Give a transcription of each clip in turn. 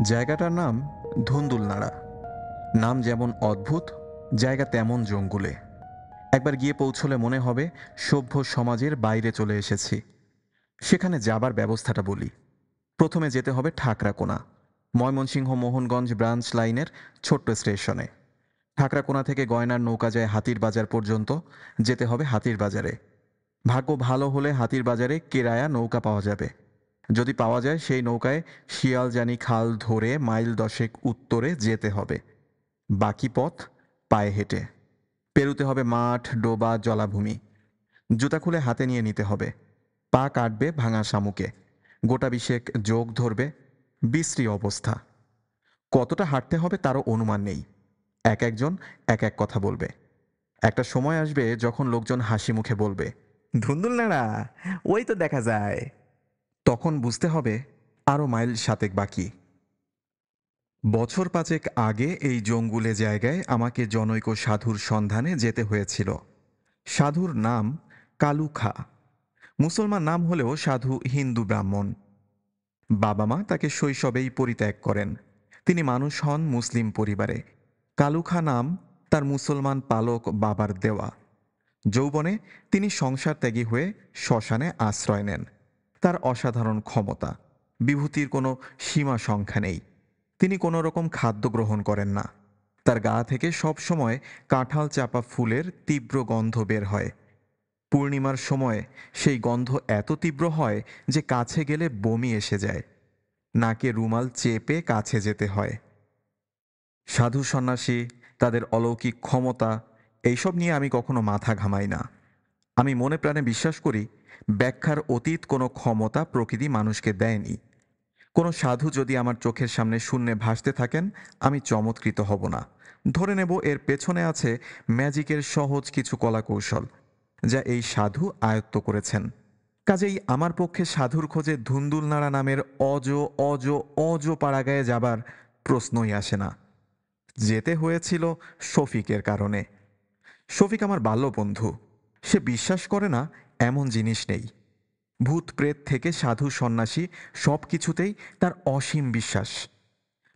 জায়গাটার নাম ধুন্দুলনাড়া। নাম যেমন অদ্ভুত, জায়গা তেমন জঙ্গলে। একবার গিয়ে পৌঁছলে মনে হবে সভ্য সমাজের বাইরে চলে এসেছি। সেখানে যাবার ব্যবস্থাটা বলি। প্রথমে যেতে হবে ঠাকরাকোনা, ময়মনসিংহ মোহনগঞ্জ ব্রাঞ্চ লাইনের ছোট্ট স্টেশনে। ঠাকরাকোনা থেকে গয়নার নৌকা যায় হাতির বাজার পর্যন্ত। যেতে হবে হাতির বাজারে। ভাগ্য ভালো হলে হাতির বাজারে কেরায়া নৌকা পাওয়া যাবে। যদি পাওয়া যায় সেই নৌকায় শিয়ালজানি খাল ধরে মাইল দশেক উত্তরে যেতে হবে। বাকি পথ পায়ে হেঁটে। পেরুতে হবে মাঠ, ডোবা, জলাভূমি। জুতা খুলে হাতে নিয়ে নিতে হবে। পা কাটবে ভাঙা শামুকে। গোটা বিশেক যোগ ধরবে। বিশ্রী অবস্থা। কতটা হাঁটতে হবে তারও অনুমান নেই। এক একজন এক এক কথা বলবে। একটা সময় আসবে যখন লোকজন হাসি মুখে বলবে, ধুন্দুল নাড়া, ওই তো দেখা যায়। তখন বুঝতে হবে আরও মাইল সাতেক বাকি। বছর পাঁচেক আগে এই জঙ্গুলে জায়গায় আমাকে জনৈক সাধুর সন্ধানে যেতে হয়েছিল। সাধুর নাম কালু খা। মুসলমান নাম হলেও সাধু হিন্দু ব্রাহ্মণ। বাবা মা তাকে শৈশবেই পরিত্যাগ করেন। তিনি মানুষ হন মুসলিম পরিবারে। কালু খা নাম তার মুসলমান পালক বাবার দেওয়া। যৌবনে তিনি সংসার ত্যাগী হয়ে শ্মশানে আশ্রয় নেন। তার অসাধারণ ক্ষমতা, বিভূতির কোনো সীমা সংখ্যা নেই। তিনি কোনো রকম খাদ্য গ্রহণ করেন না। তার গা থেকে সব সময় কাঁঠাল চাপা ফুলের তীব্র গন্ধ বের হয়। পূর্ণিমার সময় সেই গন্ধ এত তীব্র হয় যে কাছে গেলে বমি এসে যায়। নাকে রুমাল চেপে কাছে যেতে হয়। সাধু সন্ন্যাসী, তাদের অলৌকিক ক্ষমতা, এইসব নিয়ে আমি কখনো মাথা ঘামাই না। আমি মনে প্রাণে বিশ্বাস করি ব্যাখ্যার অতীত কোনো ক্ষমতা প্রকৃতি মানুষকে দেয়নি। কোনো সাধু যদি আমার চোখের সামনে শূন্যে ভাসতে থাকেন, আমি চমৎকৃত হব না। ধরে নেব এর পেছনে আছে ম্যাজিকের সহজ কিছু কলাকৌশল, যা এই সাধু আয়ত্ত করেছেন। কাজেই আমার পক্ষে সাধুর খোঁজে ধুন্দুলনাড়া নামের অজ অজ অজ পাড়াগায়ে যাবার প্রশ্নই আসে না। যেতে হয়েছিল শফিকের কারণে। শফিক আমার বাল্যবন্ধু। সে বিশ্বাস করে না এমন জিনিস নেই। ভূত প্রেত থেকে সাধু সন্ন্যাসী সব কিছুতেই তার অসীম বিশ্বাস।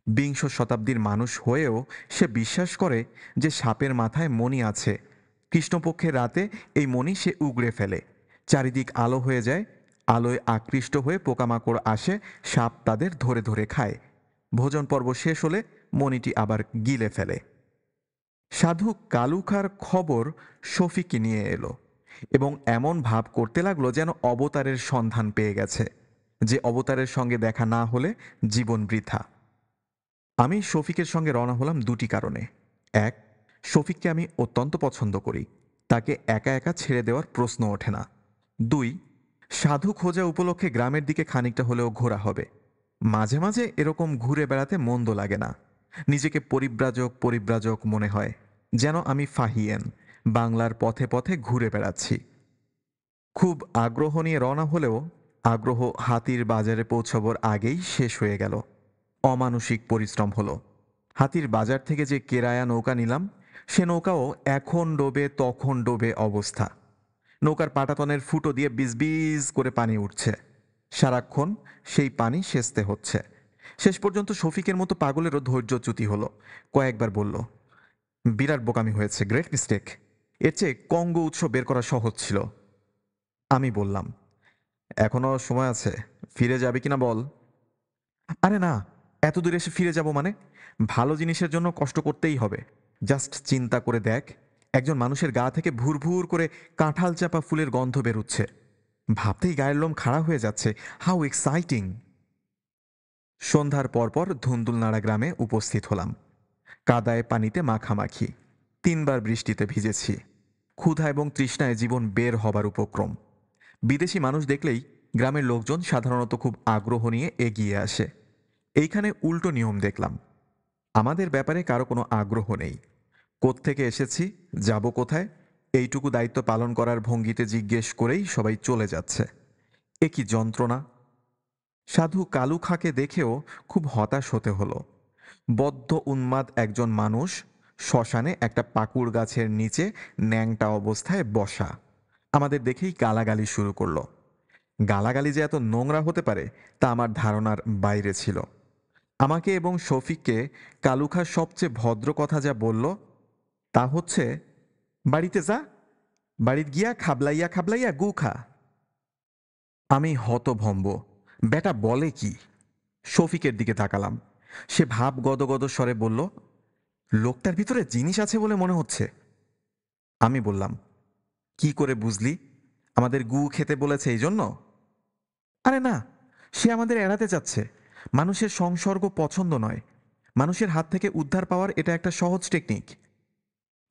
বিংশ শতাব্দীর মানুষ হয়েও সে বিশ্বাস করে যে সাপের মাথায় মণি আছে। কৃষ্ণপক্ষের রাতে এই মণি সে উগড়ে ফেলে। চারিদিক আলো হয়ে যায়। আলোয় আকৃষ্ট হয়ে পোকামাকড় আসে, সাপ তাদের ধরে ধরে খায়। ভোজন পর্ব শেষ হলে মণিটি আবার গিলে ফেলে। সাধু কালুখার খবর শফিককে নিয়ে এলো এবং এমন ভাব করতে লাগলো যেন অবতারের সন্ধান পেয়ে গেছে, যে অবতারের সঙ্গে দেখা না হলে জীবন বৃথা। আমি শফিকের সঙ্গে রওনা হলাম দুটি কারণে। এক, শফিককে আমি অত্যন্ত পছন্দ করি। তাকে একা একা ছেড়ে দেওয়ার প্রশ্ন ওঠে না। দুই, সাধু খোঁজা উপলক্ষে গ্রামের দিকে খানিকটা হলেও ঘোরা হবে। মাঝে মাঝে এরকম ঘুরে বেড়াতে মন্দ লাগে না। নিজেকে পরিব্রাজক পরিব্রাজক মনে হয়, যেন আমি ফাহিয়েন, বাংলার পথে পথে ঘুরে বেড়াচ্ছি। খুব আগ্রহ নিয়ে রওনা হলেও আগ্রহ হাতির বাজারে পৌঁছাবার আগেই শেষ হয়ে গেল। অমানসিক পরিশ্রম হলো। হাতির বাজার থেকে যে কেরায়া নৌকা নিলাম, সে নৌকাও এখন ডোবে তখন ডোবে অবস্থা। নৌকার পাটাতনের ফুটো দিয়ে বিজ করে পানি উঠছে। সারাক্ষণ সেই পানি সেচতে হচ্ছে। শেষ পর্যন্ত শফিকের মতো পাগলেরও ধৈর্যচ্যুতি হলো। কয়েকবার বলল, বিরাট বোকামি হয়েছে, গ্রেট মিস্টেক। এর চেয়ে কঙ্গো উৎস বের করা সহজ ছিল। আমি বললাম, এখনো সময় আছে, ফিরে যাবে কিনা বল। আরে না, এত দূরে এসে ফিরে যাব মানে? ভালো জিনিসের জন্য কষ্ট করতেই হবে। জাস্ট চিন্তা করে দেখ, একজন মানুষের গা থেকে ভুর ভুর করে কাঁঠাল চাপা ফুলের গন্ধ বেরুচ্ছে। ভাবতেই গায়ের লোম খাড়া হয়ে যাচ্ছে। How exciting! সন্ধ্যার পরপর ধুন্দুলনাড়া গ্রামে উপস্থিত হলাম। কাদায় পানিতে মাখামাখি। 3বার বৃষ্টিতে ভিজেছি। ক্ষুধা এবং তৃষ্ণায় জীবন বের হবার উপক্রম। বিদেশি মানুষ দেখলেই গ্রামের লোকজন সাধারণত খুব আগ্রহ নিয়ে এগিয়ে আসে। এইখানে উল্টো নিয়ম দেখলাম। আমাদের ব্যাপারে কারো কোনো আগ্রহ নেই। কোত্থেকে এসেছি, যাব কোথায়, এইটুকু দায়িত্ব পালন করার ভঙ্গিতে জিজ্ঞেস করেই সবাই চলে যাচ্ছে। এ কি যন্ত্রণা! সাধু কালু খাঁকে দেখেও খুব হতাশ হতে হলো। বদ্ধ উন্মাদ একজন মানুষ শ্মশানে একটা পাকুড় গাছের নিচে ন্যাংটা অবস্থায় বসা। আমাদের দেখেই গালাগালি শুরু করলো। গালাগালি যে এত নোংরা হতে পারে তা আমার ধারণার বাইরে ছিল। আমাকে এবং শফিককে কালুখা সবচেয়ে ভদ্র কথা যা বলল তা হচ্ছে, বাড়িতে যা, বাড়িত গিয়া খাবলাইয়া খাবলাইয়া গু খা। আমি হতভম্ব। বেটা বলে কি? শফিকের দিকে তাকালাম। সে ভাব গদগদ স্বরে বলল, লোকটার ভিতরে জিনিস আছে বলে মনে হচ্ছে। আমি বললাম, কি করে বুঝলি? আমাদের গু খেতে বলেছে এই জন্য? আরে না, সে আমাদের এড়াতে চাচ্ছে। মানুষের সংসর্গ পছন্দ নয়। মানুষের হাত থেকে উদ্ধার পাওয়ার এটা একটা সহজ টেকনিক।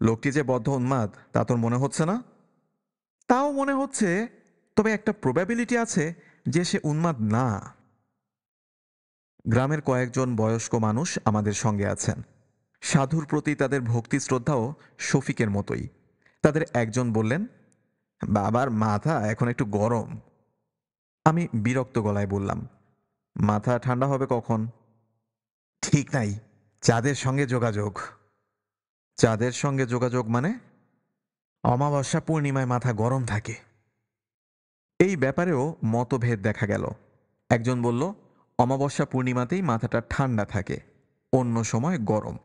লোকটি যে বদ্ধ উন্মাদ তা তোর মনে হচ্ছে না? তাও মনে হচ্ছে, তবে একটা প্রবাবিলিটি আছে যে সে উন্মাদ না। গ্রামের কয়েকজন বয়স্ক মানুষ আমাদের সঙ্গে আছেন। সাধুর প্রতি তাদের ভক্তি শ্রদ্ধাও শফিকের মতোই। তাদের একজন বললেন, বাবার মাথা এখন একটু গরম। আমি বিরক্ত গলায় বললাম, মাথা ঠান্ডা হবে কখন? ঠিক নাই, চাঁদের সঙ্গে যোগাযোগ। চাঁদের সঙ্গে যোগাযোগ মানে? অমাবস্যা পূর্ণিমায় মাথা গরম থাকে। এই ব্যাপারেও মতভেদ দেখা গেল। একজন বলল, অমাবস্যা পূর্ণিমাতেই মাথাটা ঠান্ডা থাকে, অন্য সময় গরম।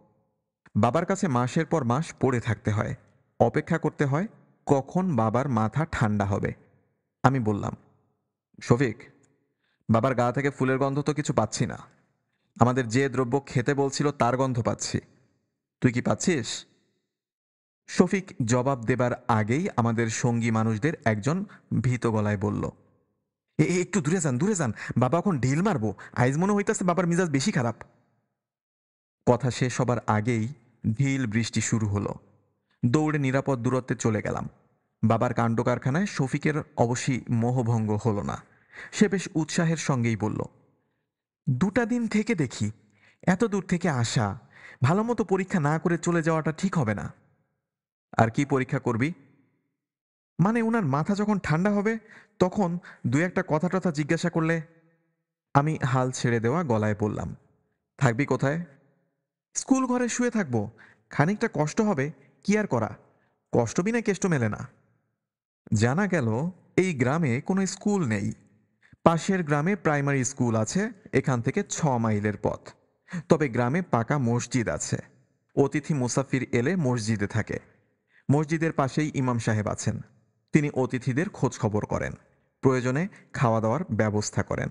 বাবার কাছে মাসের পর মাস পড়ে থাকতে হয়, অপেক্ষা করতে হয় কখন বাবার মাথা ঠান্ডা হবে। আমি বললাম, শফিক, বাবার গা থেকে ফুলের গন্ধ তো কিছু পাচ্ছি না। আমাদের যে দ্রব্য খেতে বলছিল তার গন্ধ পাচ্ছি। তুই কি পাচ্ছিস? শফিক জবাব দেবার আগেই আমাদের সঙ্গী মানুষদের একজন ভীত গলায় বলল, একটু দূরে যান, দূরে যান, বাবা এখন ঢিল মারবো। আইজ মনে হইতাছে বাবার মিজাজ বেশি খারাপ। কথা শেষ হবার আগেই ঢিল বৃষ্টি শুরু হলো। দৌড়ে নিরাপদ দূরত্বে চলে গেলাম। বাবার কাণ্ড কারখানায় শফিকের অবশ্যই মোহভঙ্গ হলো না। সে বেশ উৎসাহের সঙ্গেই বলল, 2টা দিন থেকে দেখি, এত দূর থেকে আসা, ভালো মতো পরীক্ষা না করে চলে যাওয়াটা ঠিক হবে না। আর কি পরীক্ষা করবি? মানে উনার মাথা যখন ঠান্ডা হবে তখন 2-1টা কথা টথা জিজ্ঞাসা করলে। আমি হাল ছেড়ে দেওয়া গলায় বললাম, থাকবি কোথায়? স্কুল ঘরে শুয়ে থাকবো। খানিকটা কষ্ট হবে, কি আর করা, কষ্ট বিনা কেষ্ট মেলে না। জানা গেল এই গ্রামে কোনো স্কুল নেই। পাশের গ্রামে প্রাইমারি স্কুল আছে, এখান থেকে 6 মাইলের পথ। তবে গ্রামে পাকা মসজিদ আছে। অতিথি মুসাফির এলে মসজিদে থাকে। মসজিদের পাশেই ইমাম সাহেব আছেন। তিনি অতিথিদের খোঁজ খবর করেন, প্রয়োজনে খাওয়া দাওয়ার ব্যবস্থা করেন।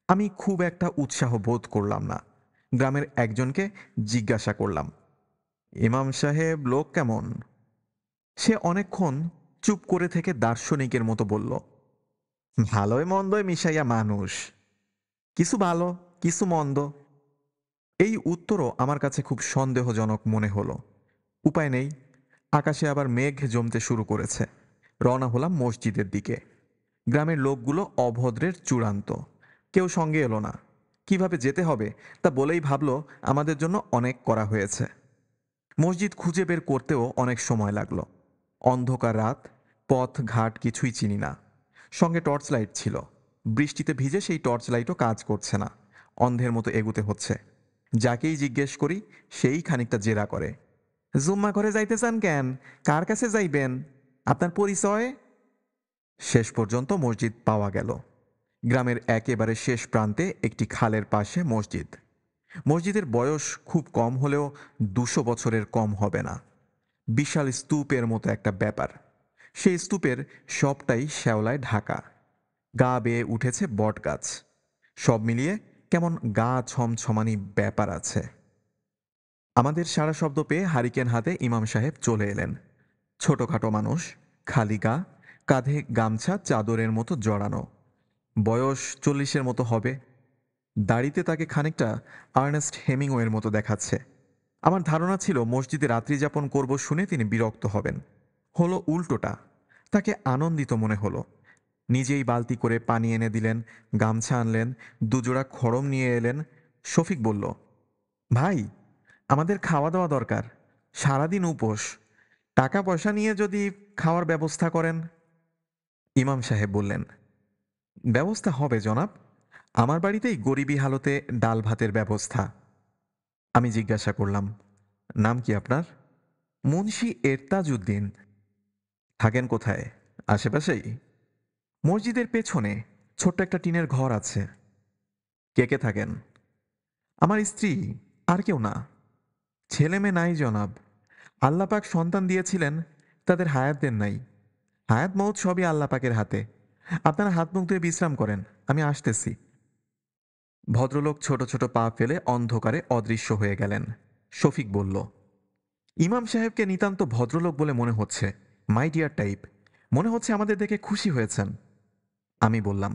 আমি খুব একটা উৎসাহ বোধ করলাম না। গ্রামের একজনকে জিজ্ঞাসা করলাম, ইমাম সাহেব লোক কেমন? সে অনেকক্ষণ চুপ করে থেকে দার্শনিকের মতো বলল, ভালোই মন্দই মিশাইয়া মানুষ, কিছু ভালো কিছু মন্দ। এই উত্তরও আমার কাছে খুব সন্দেহজনক মনে হলো। উপায় নেই, আকাশে আবার মেঘ জমতে শুরু করেছে। রওনা হলাম মসজিদের দিকে। গ্রামের লোকগুলো অভদ্রের চূড়ান্ত। কেউ সঙ্গে এলো না। কিভাবে যেতে হবে তা বলেই ভাবলো আমাদের জন্য অনেক করা হয়েছে। মসজিদ খুঁজে বের করতেও অনেক সময় লাগলো। অন্ধকার রাত, পথ ঘাট কিছুই চিনি না। সঙ্গে টর্চ লাইট ছিল। বৃষ্টিতে ভিজে সেই টর্চ লাইটও কাজ করছে না। অন্ধের মতো এগুতে হচ্ছে। যাকেই জিজ্ঞেস করি সেই খানিকটা জেরা করে, জুম্মা ঘরে যাইতে চান কেন? কার কাছে যাইবেন? আপনার পরিচয়? শেষ পর্যন্ত মসজিদ পাওয়া গেল। গ্রামের একেবারে শেষ প্রান্তে একটি খালের পাশে মসজিদ। মসজিদের বয়স খুব কম হলেও 200 বছরের কম হবে না। বিশাল স্তূপের মতো একটা ব্যাপার। সেই স্তূপের সবটাই শ্যাওলায় ঢাকা। গা বেয়ে উঠেছে বটগাছ। সব মিলিয়ে কেমন গা ছমছমানি ব্যাপার আছে। আমাদের সারা শব্দ পেয়ে হারিকেন হাতে ইমাম সাহেব চলে এলেন। ছোটখাটো মানুষ, খালি গা, কাঁধে গামছা চাদরের মতো জড়ানো। বয়স 40-এর মতো হবে। দাড়িতে তাকে খানিকটা আর্নেস্ট হেমিংওয়ের মতো দেখাচ্ছে। আমার ধারণা ছিল মসজিদে রাত্রি যাপন করব শুনে তিনি বিরক্ত হবেন। হলো উল্টোটা। তাকে আনন্দিত মনে হলো। নিজেই বালতি করে পানি এনে দিলেন, গামছা আনলেন, 2 জোড়া খড়ম নিয়ে এলেন। শফিক বলল, ভাই, আমাদের খাওয়া দাওয়া দরকার, সারাদিন উপোস। টাকা পয়সা নিয়ে যদি খাওয়ার ব্যবস্থা করেন। ইমাম সাহেব বললেন, ব্যবস্থা হবে জনাব। আমার বাড়িতেই গরিবী হালতে ডাল ভাতের ব্যবস্থা। আমি জিজ্ঞাসা করলাম, নাম কি আপনার? মুন্সি এরতাজউদ্দিন। থাকেন কোথায়? আশেপাশেই? মসজিদের পেছনে ছোট্ট একটা টিনের ঘর আছে। কে কে থাকেন? আমার স্ত্রী, আর কেউ না। ছেলে মেয়ে নাই জনাব। আল্লাহ পাক সন্তান দিয়েছিলেন, তাদের হায়াত দেন নাই। হায়াত মৌত সবই আল্লাহ পাকের হাতে। আপনারা হাত মুখ ধুয়ে বিশ্রাম করেন, আমি আসতেছি। ভদ্রলোক ছোট ছোট পা ফেলে অন্ধকারে অদৃশ্য হয়ে গেলেন। শফিক বলল, ইমাম সাহেবকে নিতান্ত ভদ্রলোক বলে মনে হচ্ছে। My dear type. মনে হচ্ছে আমাদের দেখে খুশি হয়েছেন। আমি বললাম,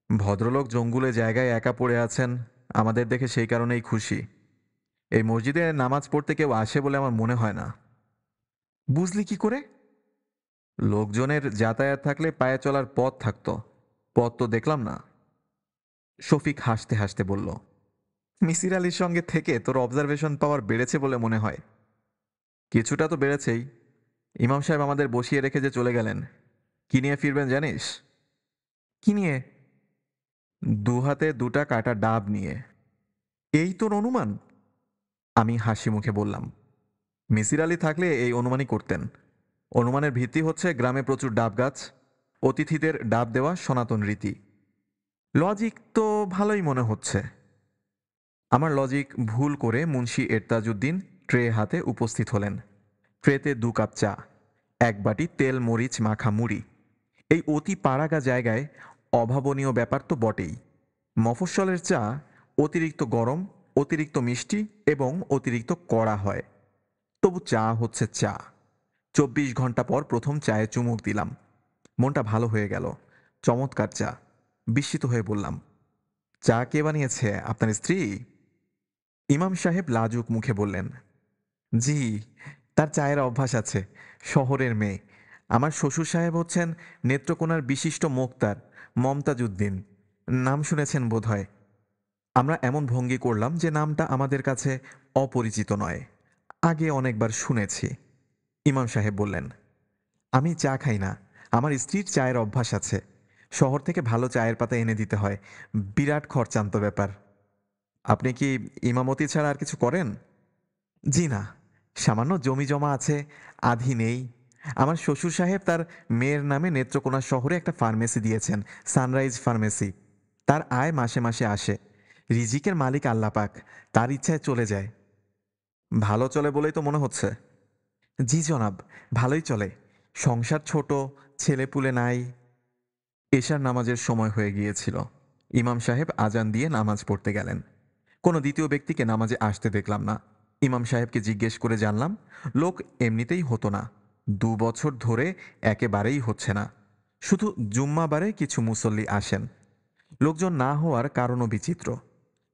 ভদ্রলোক জঙ্গুলে জায়গায় একা পড়ে আছেন, আমাদের দেখে সেই কারণেই খুশি। এই মসজিদে নামাজ পড়তে কেউ আসে বলে আমার মনে হয় না। বুঝলি কি করে? লোকজনের যাতায়াত থাকলে পায়ে চলার পথ থাকতো, পথ তো দেখলাম না। শফিক হাসতে হাসতে বলল, মিসির আলির সঙ্গে থেকে তোর অবজারভেশন পাওয়ার বেড়েছে বলে মনে হয়। কিছুটা তো বেড়েছেই। ইমাম সাহেব আমাদের বসিয়ে রেখে যে চলে গেলেন, কি নিয়ে ফিরবেন জানিস? কি নিয়ে? দু হাতে দুটা কাটা ডাব নিয়ে। এই তোর অনুমান? আমি হাসি মুখে বললাম, মিসির আলি থাকলে এই অনুমানই করতেন। অনুমানের ভিত্তি হচ্ছে গ্রামে প্রচুর ডাব গাছ, অতিথিদের ডাব দেওয়া সনাতন রীতি। লজিক তো ভালোই মনে হচ্ছে। আমার লজিক ভুল করে মুন্সি এরতাজউদ্দিন ট্রে হাতে উপস্থিত হলেন। ট্রেতে 2 কাপ চা, এক বাটি তেল মরিচ মাখা মুড়ি। এই অতি পাড়াগা জায়গায় অভাবনীয় ব্যাপার তো বটেই। মফস্বলের চা অতিরিক্ত গরম, অতিরিক্ত মিষ্টি এবং অতিরিক্ত কড়া হয়। তবু চা হচ্ছে চা। 24 ঘন্টা পর প্রথম চায়ে চুমুক দিলাম। মনটা ভালো হয়ে গেল। চমৎকার চা। বিস্মিত হয়ে বললাম, চা কে বানিয়েছে, আপনার স্ত্রী? ইমাম সাহেব লাজুক মুখে বললেন, জি, তার চায়ের অভ্যাস আছে। শহরের মেয়ে। আমার শ্বশুর সাহেব হচ্ছেন নেত্রকোনার বিশিষ্ট মোক্তার, মমতাজ উদ্দিন। নাম শুনেছেন বোধহয়। আমরা এমন ভঙ্গি করলাম যে নামটা আমাদের কাছে অপরিচিত নয়, আগে অনেকবার শুনেছি। ইমাম সাহেব বললেন, আমি চা খাই না, আমার স্ত্রীর চায়ের অভ্যাস আছে। শহর থেকে ভালো চায়ের পাতা এনে দিতে হয়। বিরাট খরচান্ত ব্যাপার। আপনি কি ইমামতি ছাড়া আর কিছু করেন? জি না, সামান্য জমি জমা আছে, আধি নেই। আমার শ্বশুর সাহেব তার মেয়ের নামে নেত্রকোনা শহরে একটা ফার্মেসি দিয়েছেন, সানরাইজ ফার্মেসি। তার আয় মাসে মাসে আসে। রিজিকের মালিক আল্লাহ পাক, তার ইচ্ছায় চলে যায়। ভালো চলে বলেই তো মনে হচ্ছে। জি জনাব, ভালোই চলে। সংসার ছোট, ছেলেপুলে নাই। এশার নামাজের সময় হয়ে গিয়েছিল। ইমাম সাহেব আজান দিয়ে নামাজ পড়তে গেলেন। কোনো দ্বিতীয় ব্যক্তিকে নামাজে আসতে দেখলাম না। ইমাম সাহেবকে জিজ্ঞেস করে জানলাম, লোক এমনিতেই হতো না। 2 বছর ধরে একেবারেই হচ্ছে না। শুধু জুম্মাবারে কিছু মুসল্লি আসেন। লোকজন না হওয়ার কারণও বিচিত্র।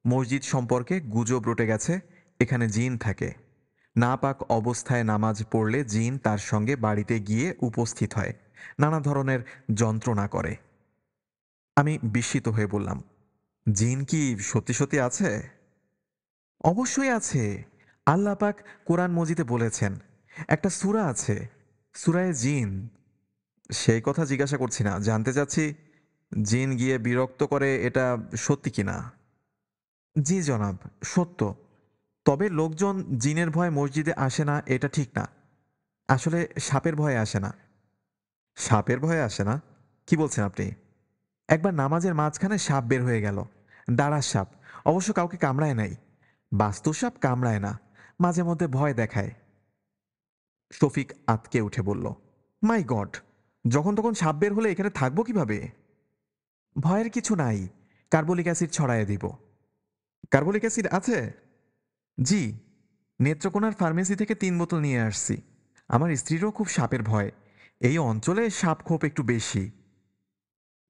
মসজিদ সম্পর্কে গুজব রটে গেছে, এখানে জিন থাকে। নাপাক অবস্থায় নামাজ পড়লে জিন তার সঙ্গে বাড়িতে গিয়ে উপস্থিত হয়, নানা ধরনের যন্ত্রণা করে। আমি বিস্মিত হয়ে বললাম, জিন কি সত্যি সত্যি আছে? অবশ্যই আছে। আল্লাহ পাক কোরআন মজিদে বলেছেন, একটা সূরা আছে, সূরায়ে জিন। সেই কথা জিজ্ঞাসা করছি না, জানতে চাচ্ছি জিন গিয়ে বিরক্ত করে, এটা সত্যি কিনা? জি জনাব, সত্য। তবে লোকজন জিনের ভয়ে মসজিদে আসে না এটা ঠিক না। আসলে সাপের ভয়ে আসে না। সাপের ভয়ে আসে না? কি বলছেন আপনি? একবার নামাজের মাঝখানে সাপ বের হয়ে গেল। দাঁড়ার সাপ। অবশ্য কাউকে কামড়ায় নাই। বাস্তু সাপ কামড়ায় না, মাঝে মধ্যে ভয় দেখায়। শফিক আঁতকে উঠে বলল, মাই গড! যখন তখন সাপ বের হলে এখানে থাকবো কিভাবে? ভয়ের কিছু নাই, কার্বলিক অ্যাসিড ছড়াইয়ে দিব। কার্বলিক অ্যাসিড আছে? জি, নেত্রকোনার ফার্মেসি থেকে 3 বোতল নিয়ে আসছি। আমার স্ত্রীরও খুব সাপের ভয়। এই অঞ্চলে সাপ খোপ একটু বেশি।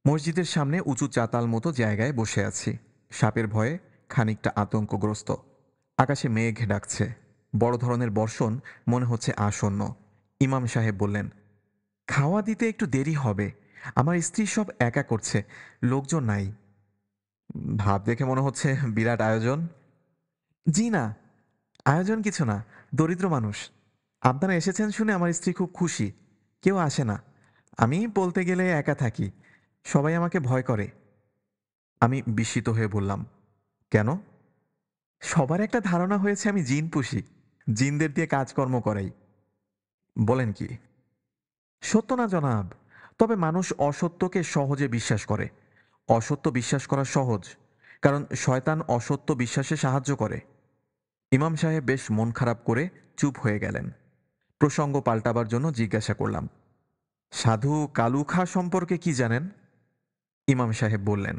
মসজিদের সামনে উঁচু চাতাল মতো জায়গায় বসে আছি। সাপের ভয়ে খানিকটা আতঙ্কগ্রস্ত। আকাশে মেঘ ডাকছে। বড় ধরনের বর্ষণ মনে হচ্ছে আসন্ন। ইমাম সাহেব বললেন, খাওয়া দিতে একটু দেরি হবে। আমার স্ত্রী সব একা করছে, লোকজন নাই। ভাব দেখে মনে হচ্ছে বিরাট আয়োজন। জি না, আয়োজন কিছু না, দরিদ্র মানুষ। আপনারা এসেছেন শুনে আমার স্ত্রী খুব খুশি। কেউ আসে না। আমি বলতে গেলে একা থাকি। সবাই আমাকে ভয় করে। আমি বিস্মিত হয়ে বললাম, কেন? সবার একটা ধারণা হয়েছে আমি জিন পুষি, জিনদের দিয়ে কাজকর্ম করাই। বলেন কি? সত্য না জনাব, তবে মানুষ অসত্যকে সহজে বিশ্বাস করে। অসত্য বিশ্বাস করা সহজ, কারণ শয়তান অসত্য বিশ্বাসে সাহায্য করে। ইমাম সাহেব বেশ মন খারাপ করে চুপ হয়ে গেলেন। প্রসঙ্গ পাল্টাবার জন্য জিজ্ঞাসা করলাম, সাধু কালু খাঁ সম্পর্কে কি জানেন? ইমাম সাহেব বললেন,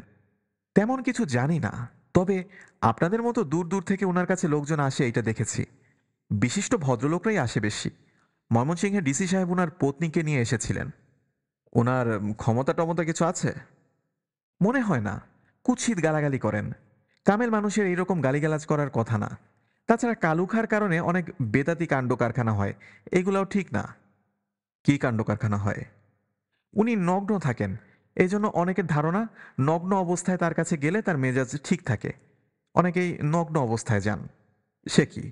তেমন কিছু জানি না, তবে আপনাদের মতো দূর দূর থেকে ওনার কাছে লোকজন আসে এটা দেখেছি। বিশিষ্ট ভদ্রলোকরাই আসে বেশি। ময়মনসিংহের ডিসি সাহেব ওনার পত্নীকে নিয়ে এসেছিলেন। ওনার ক্ষমতা টমতা কিছু আছে? মনে হয় না। কুৎসিত গালাগালি করেন। কামেল মানুষের এইরকম গালিগালাজ করার কথা না। তাছাড়া কালুখার কারণে অনেক বেদাতি কাণ্ড কারখানা হয়, এগুলাও ঠিক না। কি কাণ্ড কারখানা হয়? উনি নগ্ন থাকেন, এই জন্য অনেকের ধারণা নগ্ন অবস্থায় তার কাছে গেলে তার মেজাজ ঠিক থাকে। অনেকেই নগ্ন অবস্থায় যান। সে কি?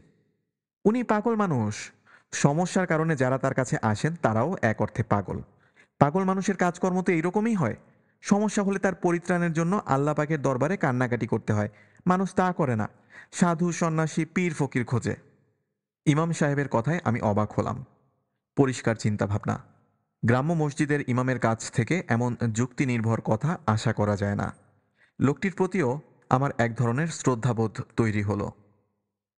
উনি পাগল মানুষ। সমস্যার কারণে যারা তার কাছে আসেন তারাও এক অর্থে পাগল। পাগল মানুষের কাজকর্ম তো এইরকমই হয়। সমস্যা হলে তার পরিত্রাণের জন্য আল্লাহ পাকের দরবারে কান্নাকাটি করতে হয়। মানুষ তা করে না, সাধু সন্ন্যাসী পীর ফকির খোঁজে। ইমাম সাহেবের কথায় আমি অবাক হলাম। পরিষ্কার চিন্তাভাবনা। গ্রাম্য মসজিদের ইমামের কাছ থেকে এমন যুক্তি নির্ভর কথা আশা করা যায় না। লোকটির প্রতিও আমার এক ধরনের শ্রদ্ধাবোধ তৈরি হলো।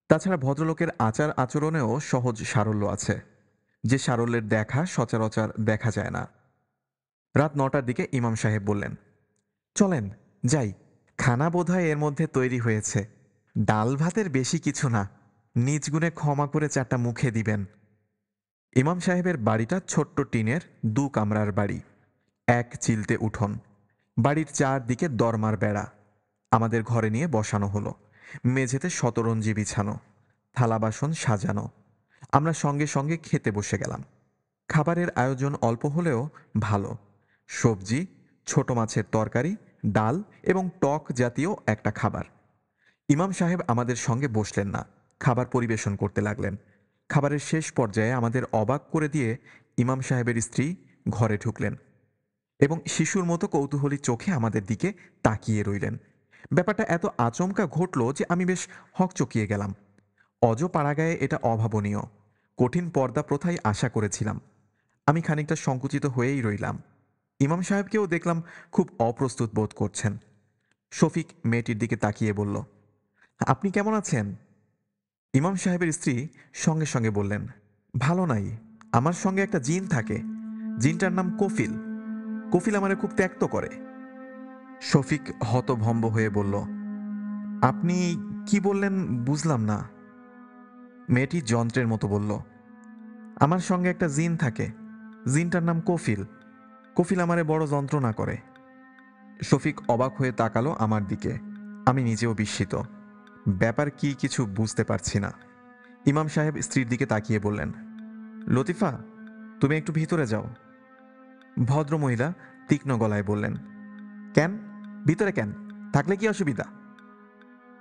তাছাড়া ভদ্রলোকের আচার আচরণেও সহজ সারল্য আছে, যে সারল্যের দেখা সচরাচর দেখা যায় না। রাত 9টার দিকে ইমাম সাহেব বললেন, চলেন যাই, খানা বোধহয় এর মধ্যে তৈরি হয়েছে। ডাল ভাতের বেশি কিছু না, নিজ গুণে ক্ষমা করে 4টা মুখে দিবেন। ইমাম সাহেবের বাড়িটা ছোট্ট টিনের 2 কামরার বাড়ি, এক চিলতে উঠোন, বাড়ির চারদিকে দরমার বেড়া। আমাদের ঘরে নিয়ে বসানো হলো। মেঝেতে শতরঞ্জি বিছানো, থালা বাসন সাজানো। আমরা সঙ্গে সঙ্গে খেতে বসে গেলাম। খাবারের আয়োজন অল্প হলেও ভালো। সবজি, ছোট মাছের তরকারি, ডাল এবং টক জাতীয় একটা খাবার। ইমাম সাহেব আমাদের সঙ্গে বসলেন না, খাবার পরিবেশন করতে লাগলেন। খাবারের শেষ পর্যায়ে আমাদের অবাক করে দিয়ে ইমাম সাহেবের স্ত্রী ঘরে ঢুকলেন এবং শিশুর মতো কৌতূহলী চোখে আমাদের দিকে তাকিয়ে রইলেন। ব্যাপারটা এত আচমকা ঘটল যে আমি বেশ হকচকিয়ে গেলাম। অজ পাড়াগায়ে এটা অভাবনীয়। কঠিন পর্দা প্রথাই আশা করেছিলাম। আমি খানিকটা সংকুচিত হয়েই রইলাম। ইমাম সাহেবকেও দেখলাম খুব অপ্রস্তুত বোধ করছেন। শফিক মেয়েটির দিকে তাকিয়ে বলল, আপনি কেমন আছেন? ইমাম সাহেবের স্ত্রী সঙ্গে সঙ্গে বললেন, ভালো নাই। আমার সঙ্গে একটা জিন থাকে। জিনটার নাম কফিল। কফিল আমারে খুব ত্যক্ত করে। শফিক হতভম্ব হয়ে বলল, আপনি কি বললেন বুঝলাম না। মেয়েটি যন্ত্রের মতো বলল, আমার সঙ্গে একটা জিন থাকে। জিনটার নাম কফিল। কফিল আমারে বড় যন্ত্রণা করে। শফিক অবাক হয়ে তাকালো আমার দিকে। আমি নিজেও বিস্মিত। ব্যাপার কি কিছু বুঝতে পারছি না। ইমাম সাহেব স্ত্রীর দিকে তাকিয়ে বললেন, লতিফা, তুমি একটু ভিতরে যাও। ভদ্রমহিলা তীক্ষ্ণ গলায় বললেন, কেন? ভিতরে কেন? থাকলে কি অসুবিধা?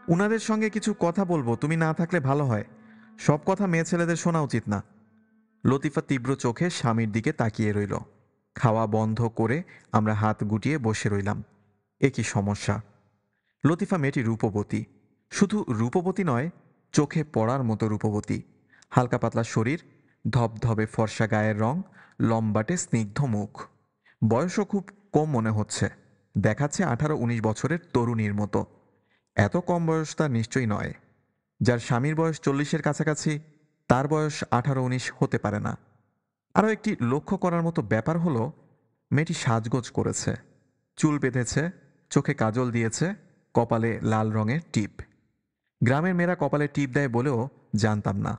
উনাদের সঙ্গে কিছু কথা বলবো, তুমি না থাকলে ভালো হয়। সব কথা মেয়ে ছেলেদের শোনা উচিত না। লতিফা তীব্র চোখে স্বামীর দিকে তাকিয়ে রইল। খাওয়া বন্ধ করে আমরা হাত গুটিয়ে বসে রইলাম। এ কি সমস্যা! লতিফা মেয়েটি রূপবতী। শুধু রূপবতী নয়, চোখে পড়ার মতো রূপবতী। হালকা পাতলা শরীর, ধবধবে ফর্সা গায়ের রং, লম্বাটে স্নিগ্ধ মুখ। বয়সও খুব কম মনে হচ্ছে, দেখাচ্ছে 18-19 বছরের তরুণীর মতো। এত কম বয়স তার নিশ্চয়ই নয়। যার স্বামীর বয়স 40-এর কাছাকাছি, তার বয়স 18-19 হতে পারে না। আরও একটি লক্ষ্য করার মতো ব্যাপার হলো, মেয়েটি সাজগোজ করেছে। চুল বেঁধেছে, চোখে কাজল দিয়েছে, কপালে লাল রঙের টিপ। গ্রামের মেয়েরা কপালে টিপ দেয় বলেও জানতাম না।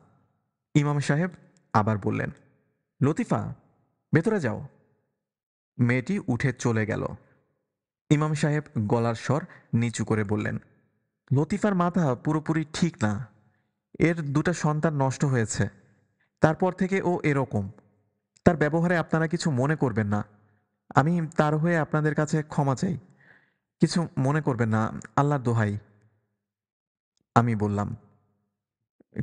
ইমাম সাহেব আবার বললেন, লতিফা, ভেতরে যাও। মেয়েটি উঠে চলে গেল। ইমাম সাহেব গলার স্বর নিচু করে বললেন, লতিফার মাথা পুরোপুরি ঠিক না। এর 2টা সন্তান নষ্ট হয়েছে। তারপর থেকে ও এরকম। তার ব্যবহারে আপনারা কিছু মনে করবেন না। আমি তার হয়ে আপনাদের কাছে ক্ষমা চাই। কিছু মনে করবেন না, আল্লাহর দোহাই। আমি বললাম,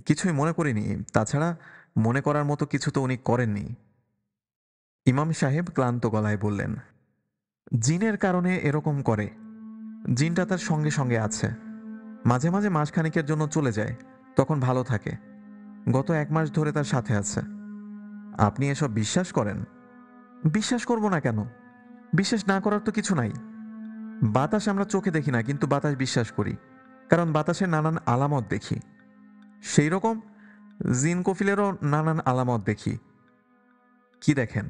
কিছুই মনে করিনি। তাছাড়া মনে করার মতো কিছু তো উনি করেননি। ইমাম সাহেব ক্লান্ত গলায় বললেন, জিনের কারণে এরকম করে। জিনটা তার সঙ্গে সঙ্গে আছে। মাঝে মাঝে মাসখানেকের জন্য চলে যায়, তখন ভালো থাকে। গত 1 মাস ধরে তার সাথে আছে। আপনি এসব বিশ্বাস করেন? বিশ্বাস করব না কেন? বিশ্বাস না করার তো কিছু নাই। বাতাস আমরা চোখে দেখি না, কিন্তু বাতাস বিশ্বাস করি, কারণ বাতাসের নানান আলামত দেখি। সেই রকম জিন কফিলেরও নানান আলামত দেখি। কি দেখেন?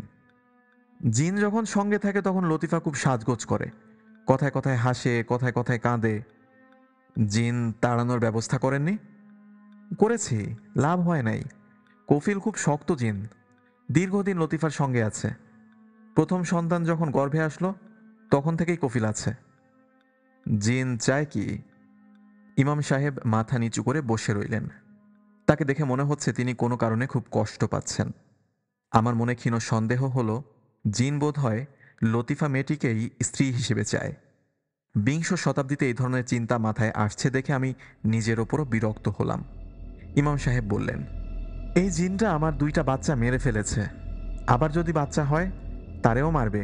জিন যখন সঙ্গে থাকে তখন লতিফা খুব সাজগোজ করে, কথায় কথায় হাসে, কথায় কথায় কাঁদে। জিন তাড়ানোর ব্যবস্থা করেননি? করেছি, লাভ হয় নাই। কফিল খুব শক্ত জিন, দীর্ঘদিন লতিফার সঙ্গে আছে। প্রথম সন্তান যখন গর্ভে আসলো তখন থেকেই কফিল আছে। জিন চায় কি? ইমাম সাহেব মাথা নিচু করে বসে রইলেন। তাকে দেখে মনে হচ্ছে তিনি কোনো কারণে খুব কষ্ট পাচ্ছেন। আমার মনে ক্ষীণ সন্দেহ হলো, জিন বোধ হয় লতিফা মেয়েটিকেই স্ত্রী হিসেবে চায়। বিংশ শতাব্দীতে এই ধরনের চিন্তা মাথায় আসছে দেখে আমি নিজের ওপরও বিরক্ত হলাম। ইমাম সাহেব বললেন, এই জিনটা আমার 2টা বাচ্চা মেরে ফেলেছে, আবার যদি বাচ্চা হয় তারেও মারবে।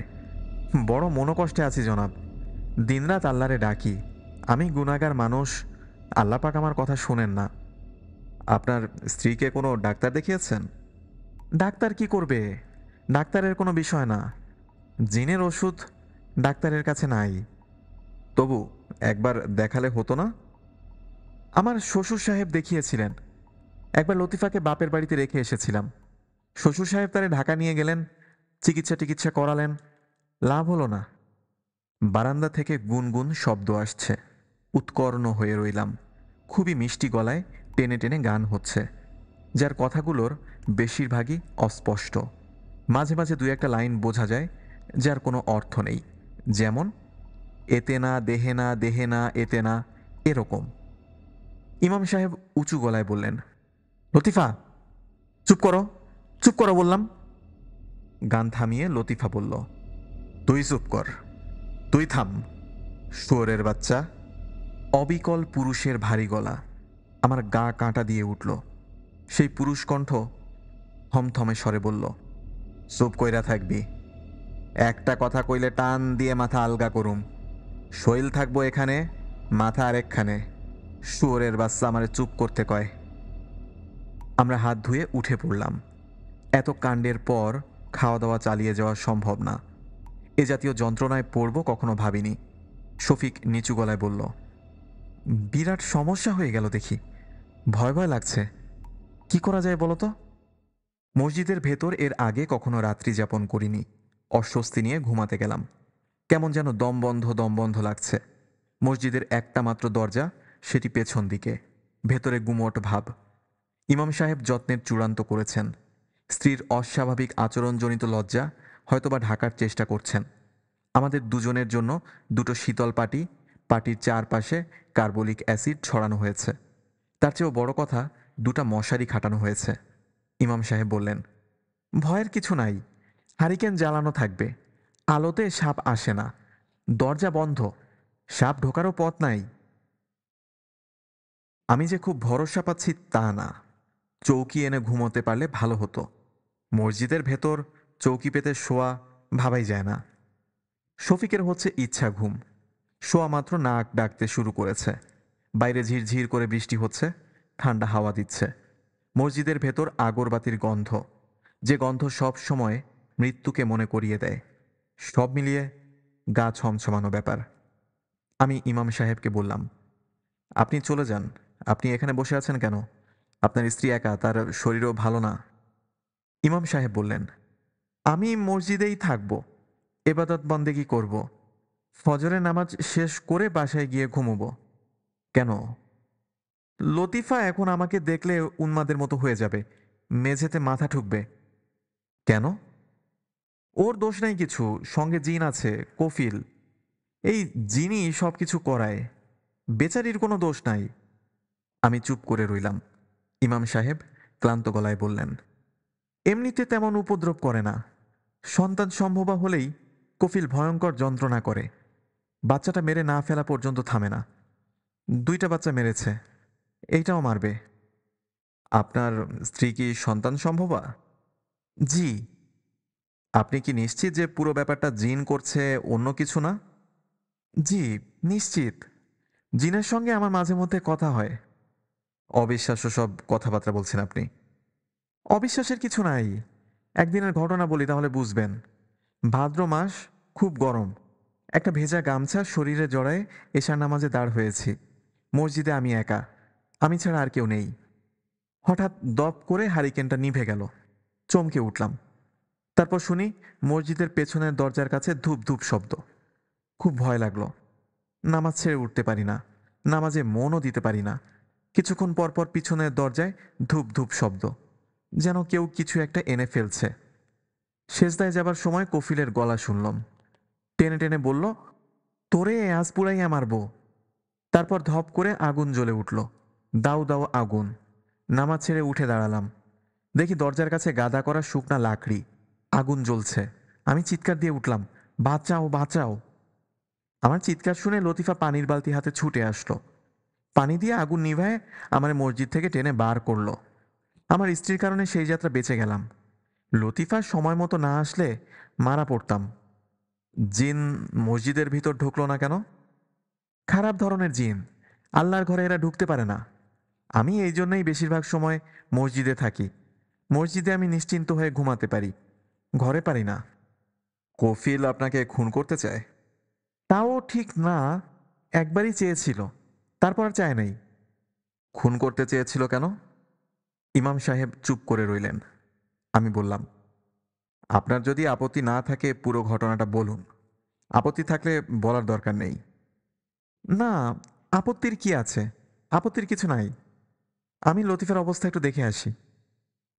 বড় মনোকষ্টে আছি জনাব। দিনরাত আল্লাহরে ডাকি, আমি গুনাহগার মানুষ, আল্লাহ পাক আমার কথা শোনেন না। আপনার স্ত্রীকে কোনো ডাক্তার দেখিয়েছেন? ডাক্তার কি করবে? ডাক্তারের কোনো বিষয় না, জিনের ওষুধ ডাক্তারের কাছে নাই। তবু একবার দেখালে হতো না? আমার শ্বশুর সাহেব দেখিয়েছিলেন। একবার লতিফাকে বাপের বাড়িতে রেখে এসেছিলাম। শ্বশুর সাহেব তারে ঢাকা নিয়ে গেলেন, চিকিৎসা টিকিৎসা করালেন, লাভ হলো না। বারান্দা থেকে গুনগুন শব্দ আসছে। উৎকর্ণ হয়ে রইলাম। খুবই মিষ্টি গলায় টেনে টেনে গান হচ্ছে, যার কথাগুলোর বেশিরভাগই অস্পষ্ট। মাঝে মাঝে 2-1টা লাইন বোঝা যায় যার কোনো অর্থ নেই, যেমন এতে না দেহে না দেহে না এতে না, এরকম। ইমাম সাহেব উঁচু গলায় বললেন, লতিফা চুপ করো, চুপ করো বললাম। গান থামিয়ে লতিফা বলল, তুই চুপ কর, তুই থাম, শুয়োরের বাচ্চা। অবিকল পুরুষের ভারী গলা, আমার গা কাঁটা দিয়ে উঠল। সেই পুরুষ কণ্ঠ থমথমে স্বরে বলল, চুপ কইরা থাকবি, একটা কথা কইলে টান দিয়ে মাথা আলগা করুম। শৈল থাকবো এখানে, মাথা আরেকখানে। শুয়োরের বাচ্চা আমারে চুপ করতে কয়। আমরা হাত ধুয়ে উঠে পড়লাম। এত কাণ্ডের পর খাওয়া দাওয়া চালিয়ে যাওয়া সম্ভব না। এ জাতীয় যন্ত্রণায় পড়ব কখনো ভাবিনি। শফিক নিচু গলায় বলল, বিরাট সমস্যা হয়ে গেল দেখি, ভয় ভয় লাগছে। কি করা যায় বলো তো? মসজিদের ভেতর এর আগে কখনো রাত্রি যাপন করিনি। অস্বস্তি নিয়ে ঘুমাতে গেলাম। কেমন যেন দমবন্ধ দমবন্ধ লাগছে। মসজিদের একটা মাত্র দরজা, সেটি পেছন দিকে, ভেতরে গুমট ভাব। ইমাম সাহেব যত্নের চূড়ান্ত করেছেন। স্ত্রীর অস্বাভাবিক আচরণজনিত লজ্জা হয়তোবা ঢাকার চেষ্টা করছেন। আমাদের দুজনের জন্য 2টো শীতল পাটি, পাটির চারপাশে কার্বলিক অ্যাসিড ছড়ানো হয়েছে। তার চেয়েও বড় কথা, 2টা মশারি খাটানো হয়েছে। ইমাম সাহেব বললেন, ভয়ের কিছু নাই, হারিকেন জ্বালানো থাকবে, আলোতে সাপ আসে না, দরজা বন্ধ, সাপ ঢোকারও পথ নাই। আমি যে খুব ভরসা পাচ্ছি তা না। চৌকি এনে ঘুমোতে পারলে ভালো হতো। মসজিদের ভেতর চৌকি পেতে শোয়া ভাবাই যায় না। শফিকের হচ্ছে ইচ্ছা ঘুম। শোয়া মাত্র নাক ডাকতে শুরু করেছে। বাইরে ঝিরঝির করে বৃষ্টি হচ্ছে, ঠান্ডা হাওয়া দিচ্ছে। মসজিদের ভেতর আগরবাতির গন্ধ, যে গন্ধ সব সময় মৃত্যুকে মনে করিয়ে দেয়। সব মিলিয়ে গা ছমছমানো ব্যাপার। আমি ইমাম সাহেবকে বললাম, আপনি চলে যান, আপনি এখানে বসে আছেন কেন? আপনার স্ত্রী একা, তার শরীরও ভালো না। ইমাম সাহেব বললেন, আমি মসজিদেই থাকব, এবাদত বন্দেগী করব, ফজরের নামাজ শেষ করে বাসায় গিয়ে ঘুমোবো। কেন? লতিফা এখন আমাকে দেখলে উন্মাদের মতো হয়ে যাবে, মেঝেতে মাথা ঠুকবে। কেন? ওর দোষ নাই কিছু, সঙ্গে জিন আছে, কফিল। এই জিনই সব কিছু করায়, বেচারির কোনো দোষ নাই। আমি চুপ করে রইলাম। ইমাম সাহেব ক্লান্ত গলায় বললেন, এমনিতে তেমন উপদ্রব করে না, সন্তান সম্ভবা হলেই কফিল ভয়ঙ্কর যন্ত্রণা করে। বাচ্চাটা মেরে না ফেলা পর্যন্ত থামে না। 2টা বাচ্চা মেরেছে, এইটাও মারবে। আপনার স্ত্রী কি সন্তান সম্ভবা? জি। আপনি কি নিশ্চিত যে পুরো ব্যাপারটা জিন করছে, অন্য কিছু না? জি, নিশ্চিত। জিনের সঙ্গে আমার মাঝে মধ্যে কথা হয়। অবিশ্বাস্য সব কথাবার্তা বলছেন আপনি। অবিশ্বাসের কিছু নাই। একদিনের ঘটনা বলি তাহলে বুঝবেন। ভাদ্র মাস, খুব গরম। একটা ভেজা গামছা শরীরে জড়ায়ে এশার নামাজে দাঁড় হয়েছি। মসজিদে আমি একা। আমি ছাড়া আর কেউ নেই। হঠাৎ দপ করে হারিকেনটা নিভে গেল। চমকে উঠলাম। তারপর শুনি মসজিদের পেছনের দরজার কাছে ধূপ ধূপ শব্দ। খুব ভয় লাগলো। নামাজ ছেড়ে উঠতে পারি না। নামাজে মনও দিতে পারি না। কিছুক্ষণ পর পর পিছনের দরজায় ধূপ ধূপ শব্দ, যেন কেউ কিছু একটা এনে ফেলছে। সেজদায় যাবার সময় কফিলের গলা শুনলাম। টেনে টেনে বলল, তোরে আজ পুরাইয়া মারব। তারপর ধপ করে আগুন জ্বলে উঠল। দাউ দাউ আগুন। নামাজ ছেড়ে উঠে দাঁড়ালাম। দেখি দরজার কাছে গাদা করা শুকনা লাকড়ি। আগুন জ্বলছে। আমি চিৎকার দিয়ে উঠলাম, বাঁচাও বাঁচাও। আমার চিৎকার শুনে লতিফা পানির বালতি হাতে ছুটে আসলো। পানি দিয়ে আগুন নিভায় আমার মসজিদ থেকে টেনে বার করলো। আমার স্ত্রীর কারণে সেই যাত্রা বেঁচে গেলাম। লতিফা সময় মতো না আসলে মারা পড়তাম। জিন মসজিদের ভিতর ঢুকলো না কেন? খারাপ ধরনের জিন। আল্লাহর ঘরে এরা ঢুকতে পারে না। আমি এই জন্যই বেশিরভাগ সময় মসজিদে থাকি। মসজিদে আমি নিশ্চিন্ত হয়ে ঘুমাতে পারি, ঘরে পারি না। কফিল আপনাকে খুন করতে চায়? তাও ঠিক না। একবারই চেয়েছিল, তারপর আর চায় নাই। খুন করতে চেয়েছিল কেন? ইমাম সাহেব চুপ করে রইলেন। আমি বললাম, আপনার যদি আপত্তি না থাকে পুরো ঘটনাটা বলুন। আপত্তি থাকলে বলার দরকার নেই। না, আপত্তির কি আছে? আপত্তির কিছু নাই। আমি লতিফের অবস্থা একটু দেখে আসি।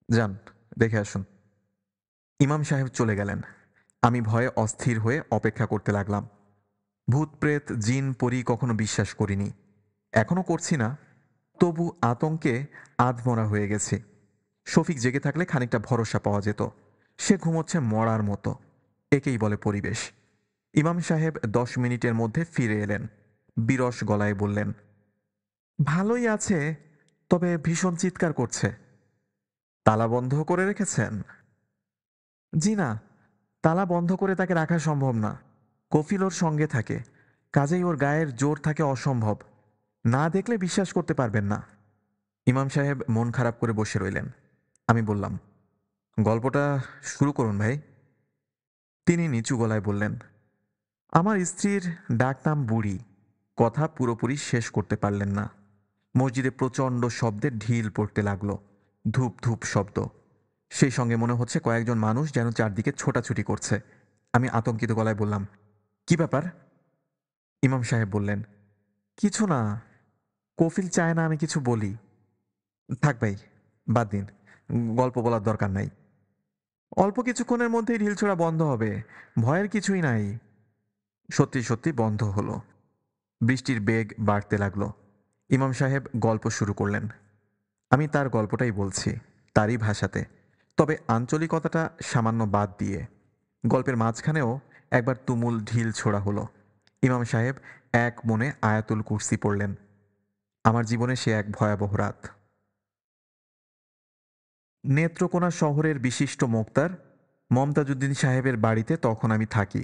যান, দেখে আসুন। ইমাম সাহেব চলে গেলেন। আমি ভয়ে অস্থির হয়ে অপেক্ষা করতে লাগলাম। ভূত প্রেত জিন পরি কখনো বিশ্বাস করিনি, এখনো করছি না। তবু আতঙ্কে আধমরা হয়ে গেছি। শফিক জেগে থাকলে খানিকটা ভরসা পাওয়া যেত। সে ঘুমোচ্ছে মরার মতো। একেই বলে পরিবেশ। ইমাম সাহেব 10 মিনিটের মধ্যে ফিরে এলেন। বিরস গলায় বললেন, ভালোই আছে, তবে ভীষণ চিৎকার করছে। তালা বন্ধ করে রেখেছেন? জি না, তালা বন্ধ করে তাকে রাখা সম্ভব না। কফিল ওর সঙ্গে থাকে, কাজেই ওর গায়ের জোর থাকে অসম্ভব। না দেখলে বিশ্বাস করতে পারবেন না। ইমাম সাহেব মন খারাপ করে বসে রইলেন। আমি বললাম, গল্পটা শুরু করুন ভাই। তিনি নিচু গলায় বললেন, আমার স্ত্রীর ডাকনাম বুড়ি। কথা পুরোপুরি শেষ করতে পারলেন না। মসজিদে প্রচণ্ড শব্দে ঢিল পড়তে লাগলো। ধূপ ধূপ শব্দ। সেই সঙ্গে মনে হচ্ছে কয়েকজন মানুষ যেন চারদিকে ছোটাছুটি করছে। আমি আতঙ্কিত গলায় বললাম, কি ব্যাপার? ইমাম সাহেব বললেন, কিছু না। কফিল চায় না আমি কিছু বলি। থাক ভাই, বাদ দিন। গল্প বলার দরকার নাই। অল্প কিছুক্ষণের মধ্যেই ঢিলছোড়া বন্ধ হবে। ভয়ের কিছুই নাই। সত্যি সত্যি বন্ধ হলো। বৃষ্টির বেগ বাড়তে লাগলো। ইমাম সাহেব গল্প শুরু করলেন। আমি তার গল্পটাই বলছি, তারই ভাষাতে, তবে আঞ্চলিকতাটা সামান্য বাদ দিয়ে। গল্পের মাঝখানেও একবার তুমুল ঢিল ছোড়া হলো। ইমাম সাহেব এক মনে আয়াতুল কুরসি পড়লেন। আমার জীবনে সে এক ভয়াবহ রাত। নেত্রকোনা শহরের বিশিষ্ট মোক্তার মমতাজউদ্দিন সাহেবের বাড়িতে তখন আমি থাকি।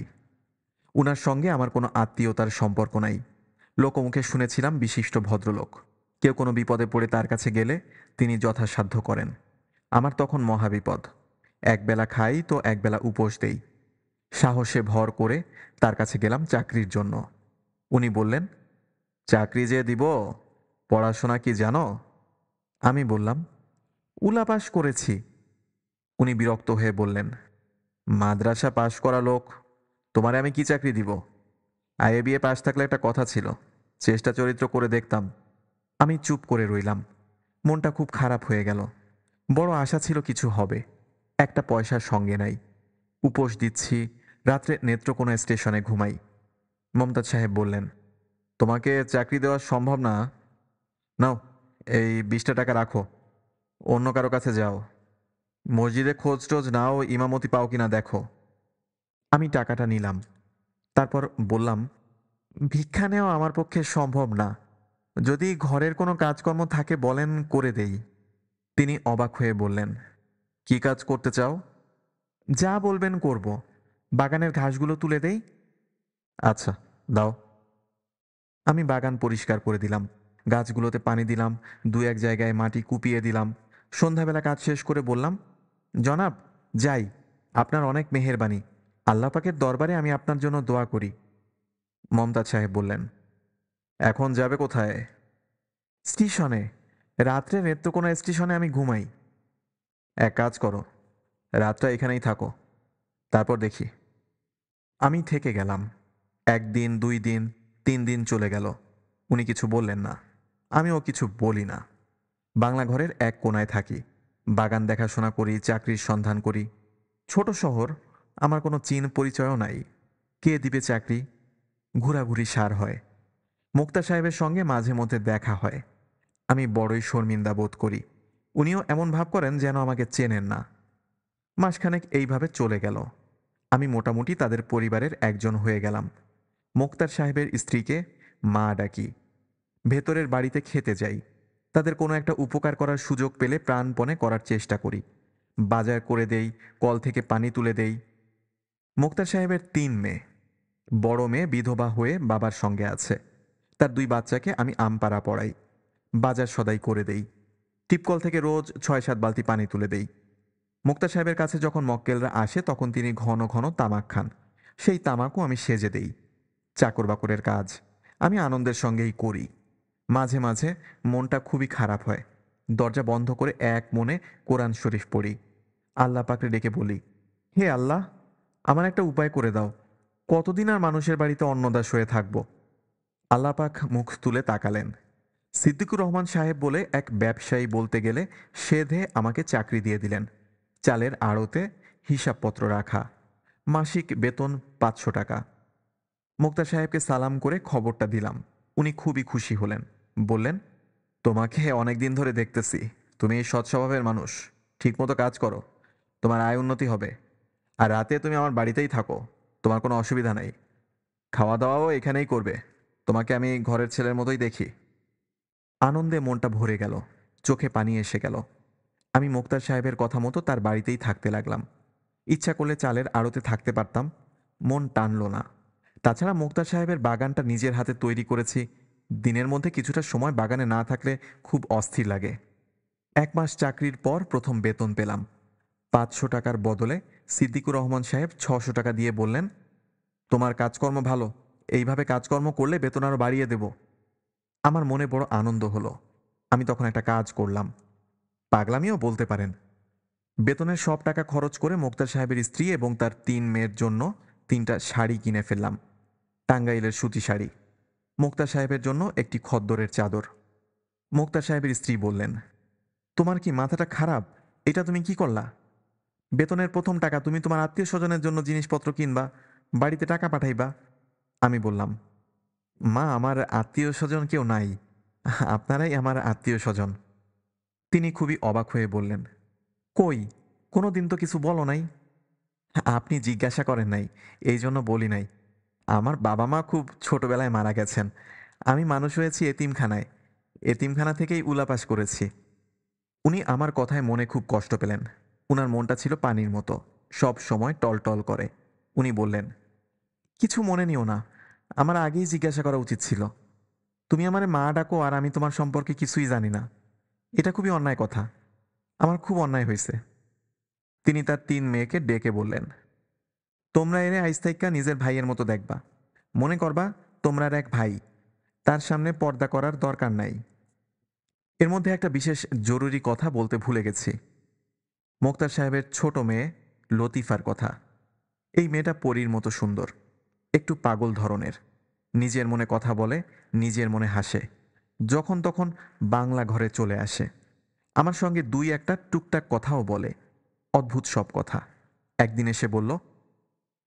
উনার সঙ্গে আমার কোনো আত্মীয়তার সম্পর্ক নাই। লোকমুখে শুনেছিলাম বিশিষ্ট ভদ্রলোক। কেউ কোনো বিপদে পড়ে তার কাছে গেলে তিনি যথাসাধ্য করেন। আমার তখন মহাবিপদ। একবেলা খাই তো একবেলা উপোস দেই। সাহসে ভর করে তার কাছে গেলাম চাকরির জন্য। উনি বললেন, চাকরি যে দিব, পড়াশোনা কি জানো? আমি বললাম, উলা পাস করেছি। উনি বিরক্ত হয়ে বললেন, মাদ্রাসা পাশ করা লোক, তোমারে আমি কি চাকরি দিব? আইএ বিএ পাশ থাকলে একটা কথা ছিল, চেষ্টা চরিত্র করে দেখতাম। আমি চুপ করে রইলাম। মনটা খুব খারাপ হয়ে গেল। বড় আশা ছিল কিছু হবে। একটা পয়সার সঙ্গে নাই। উপোস দিচ্ছি। রাত্রে নেত্রকোনা স্টেশনে ঘুমাই। মমতাজ সাহেব বললেন, তোমাকে চাকরি দেওয়া সম্ভব না। নাও, এই 20টা টাকা রাখো। অন্য কারো কাছে যাও। মসজিদে খোঁজ টোজ নাও, ইমামতি পাও কিনা দেখো। আমি টাকাটা নিলাম। তারপর বললাম, ভিক্ষা নেওয়া আমার পক্ষে সম্ভব না। যদি ঘরের কোনো কাজকর্ম থাকে বলেন, করে দেই। তিনি অবাক হয়ে বললেন, কি কাজ করতে চাও? যা বলবেন করব। বাগানের ঘাসগুলো তুলে দেই। আচ্ছা, দাও। আমি বাগান পরিষ্কার করে দিলাম। গাছগুলোতে পানি দিলাম। দু এক জায়গায় মাটি কুপিয়ে দিলাম। সন্ধ্যাবেলা কাজ শেষ করে বললাম, জনাব, যাই। আপনার অনেক মেহেরবানি। আল্লাহ পাকের দরবারে আমি আপনার জন্য দোয়া করি। মমতাজ সাহেব বললেন, এখন যাবে কোথায়? স্টেশনে। রাত্রে নেত্রকোনা স্টেশনে আমি ঘুমাই। এক কাজ করো, রাতটা এখানেই থাকো, তারপর দেখি। আমি থেকে গেলাম। 1 দিন, 2 দিন, 3 দিন চলে গেল। উনি কিছু বললেন না, আমিও কিছু বলি না। বাংলা ঘরের এক কোনায় থাকি, বাগান দেখাশোনা করি, চাকরির সন্ধান করি। ছোট শহর, আমার কোনো চিন পরিচয়ও নাই। কে দিবে চাকরি? ঘোরাঘুরি সার হয়। মুক্তা সাহেবের সঙ্গে মাঝে মধ্যে দেখা হয়। আমি বড়ই শর্মিন্দা বোধ করি। উনিও এমন ভাব করেন যেন আমাকে চেনেন না। মাসখানেক এইভাবে চলে গেল। আমি মোটামুটি তাদের পরিবারের একজন হয়ে গেলাম। মোক্তার সাহেবের স্ত্রীকে মা ডাকি। ভেতরের বাড়িতে খেতে যাই। তাদের কোনো একটা উপকার করার সুযোগ পেলে প্রাণপণে করার চেষ্টা করি। বাজার করে দেই, কল থেকে পানি তুলে দেই। মোক্তার সাহেবের 3 মেয়ে। বড় মেয়ে বিধবা হয়ে বাবার সঙ্গে আছে। তার 2 বাচ্চাকে আমি আমপাড়া পড়াই, বাজার সদাই করে দেই। টিপকল থেকে রোজ 6-7 বালতি পানি তুলে দেই। মোক্তা সাহেবের কাছে যখন মক্কেলরা আসে তখন তিনি ঘন ঘন তামাক খান। সেই তামাকও আমি সেজে দেই। চাকর বাকরের কাজ আমি আনন্দের সঙ্গেই করি। মাঝে মাঝে মনটা খুবই খারাপ হয়। দরজা বন্ধ করে এক মনে কোরআন শরীফ পড়ি। আল্লাহ পাকরে ডেকে বলি, হে আল্লাহ, আমার একটা উপায় করে দাও। কতদিন আর মানুষের বাড়িতে অন্নদাস হয়ে থাকব? আল্লাহ পাক মুখ তুলে তাকালেন। সিদ্দিকুর রহমান সাহেব বলে এক ব্যবসায়ী বলতে গেলে সেধে আমাকে চাকরি দিয়ে দিলেন। চালের আড়তে হিসাবপত্র রাখা, মাসিক বেতন 500 টাকা। মোক্তা সাহেবকে সালাম করে খবরটা দিলাম। উনি খুবই খুশি হলেন। বললেন, তোমাকে অনেকদিন ধরে দেখতেছি, তুমি সৎ স্বভাবের মানুষ, ঠিকমতো কাজ করো, তোমার আয় উন্নতি হবে। আর রাতে তুমি আমার বাড়িতেই থাকো, তোমার কোনো অসুবিধা নেই। খাওয়া দাওয়াও এখানেই করবে, তোমাকে আমি ঘরের ছেলের মতোই দেখি। আনন্দে মনটা ভরে গেল, চোখে পানি এসে গেল। আমি মোক্তার সাহেবের কথা মতো তার বাড়িতেই থাকতে লাগলাম। ইচ্ছা করলে চালের আড়তে থাকতে পারতাম, মন টানল না। তাছাড়া মোক্তার সাহেবের বাগানটা নিজের হাতে তৈরি করেছি। দিনের মধ্যে কিছুটা সময় বাগানে না থাকলে খুব অস্থির লাগে। 1 মাস চাকরির পর প্রথম বেতন পেলাম। 500 টাকার বদলে সিদ্দিকুর রহমান সাহেব 600 টাকা দিয়ে বললেন, তোমার কাজকর্ম ভালো, এইভাবে কাজকর্ম করলে বেতন আরও বাড়িয়ে দেব। আমার মনে বড় আনন্দ হলো। আমি তখন একটা কাজ করলাম, পাগলামিও বলতে পারেন। বেতনের সব টাকা খরচ করে মোক্তার সাহেবের স্ত্রী এবং তার 3 মেয়ের জন্য 3টা শাড়ি কিনে ফেললাম। টাঙ্গাইলের সুতি শাড়ি। মোক্তার সাহেবের জন্য একটি খদ্দরের চাদর। মোক্তার সাহেবের স্ত্রী বললেন, তোমার কি মাথাটা খারাপ? এটা তুমি কি করলা? বেতনের প্রথম টাকা তুমি তোমার আত্মীয় স্বজনের জন্য জিনিসপত্র কিনবা, বাড়িতে টাকা পাঠাইবা। আমি বললাম, মা, আমার আত্মীয় স্বজন কেউ নাই, আপনারাই আমার আত্মীয় স্বজন। তিনি খুবই অবাক হয়ে বললেন, কই, কোনো দিন তো কিছু বলো নাই। আপনি জিজ্ঞাসা করেন নাই, এই জন্য বলি নাই। আমার বাবা মা খুব ছোটবেলায় মারা গেছেন। আমি মানুষ হয়েছি এতিমখানায়। এতিমখানা থেকেই উলাপাস করেছি। উনি আমার কথায় মনে খুব কষ্ট পেলেন। উনার মনটা ছিল পানির মতো, সব সময় টলটল করে। উনি বললেন, কিছু মনে নিও না, আমার আগেই জিজ্ঞাসা করা উচিত ছিল। তুমি আমারে মা ডাকো আর আমি তোমার সম্পর্কে কিছুই জানি না। এটা খুবই অন্যায় কথা, আমার খুব অন্যায় হয়েছে। তিনি তার 3 মেয়েকে ডেকে বললেন, তোমরা এরে আইস্তাইকা নিজের ভাইয়ের মতো দেখবা। মনে করবা তোমরার এক ভাই, তার সামনে পর্দা করার দরকার নাই। এর মধ্যে একটা বিশেষ জরুরি কথা বলতে ভুলে গেছি। মোক্তার সাহেবের ছোট মেয়ে লতিফার কথা। এই মেয়েটা পরীর মতো সুন্দর, একটু পাগল ধরনের। নিজের মনে কথা বলে, নিজের মনে হাসে। যখন তখন বাংলা ঘরে চলে আসে। আমার সঙ্গে 2-1টা টুকটাক কথাও বলে, অদ্ভুত সব কথা। একদিন এসে বলল,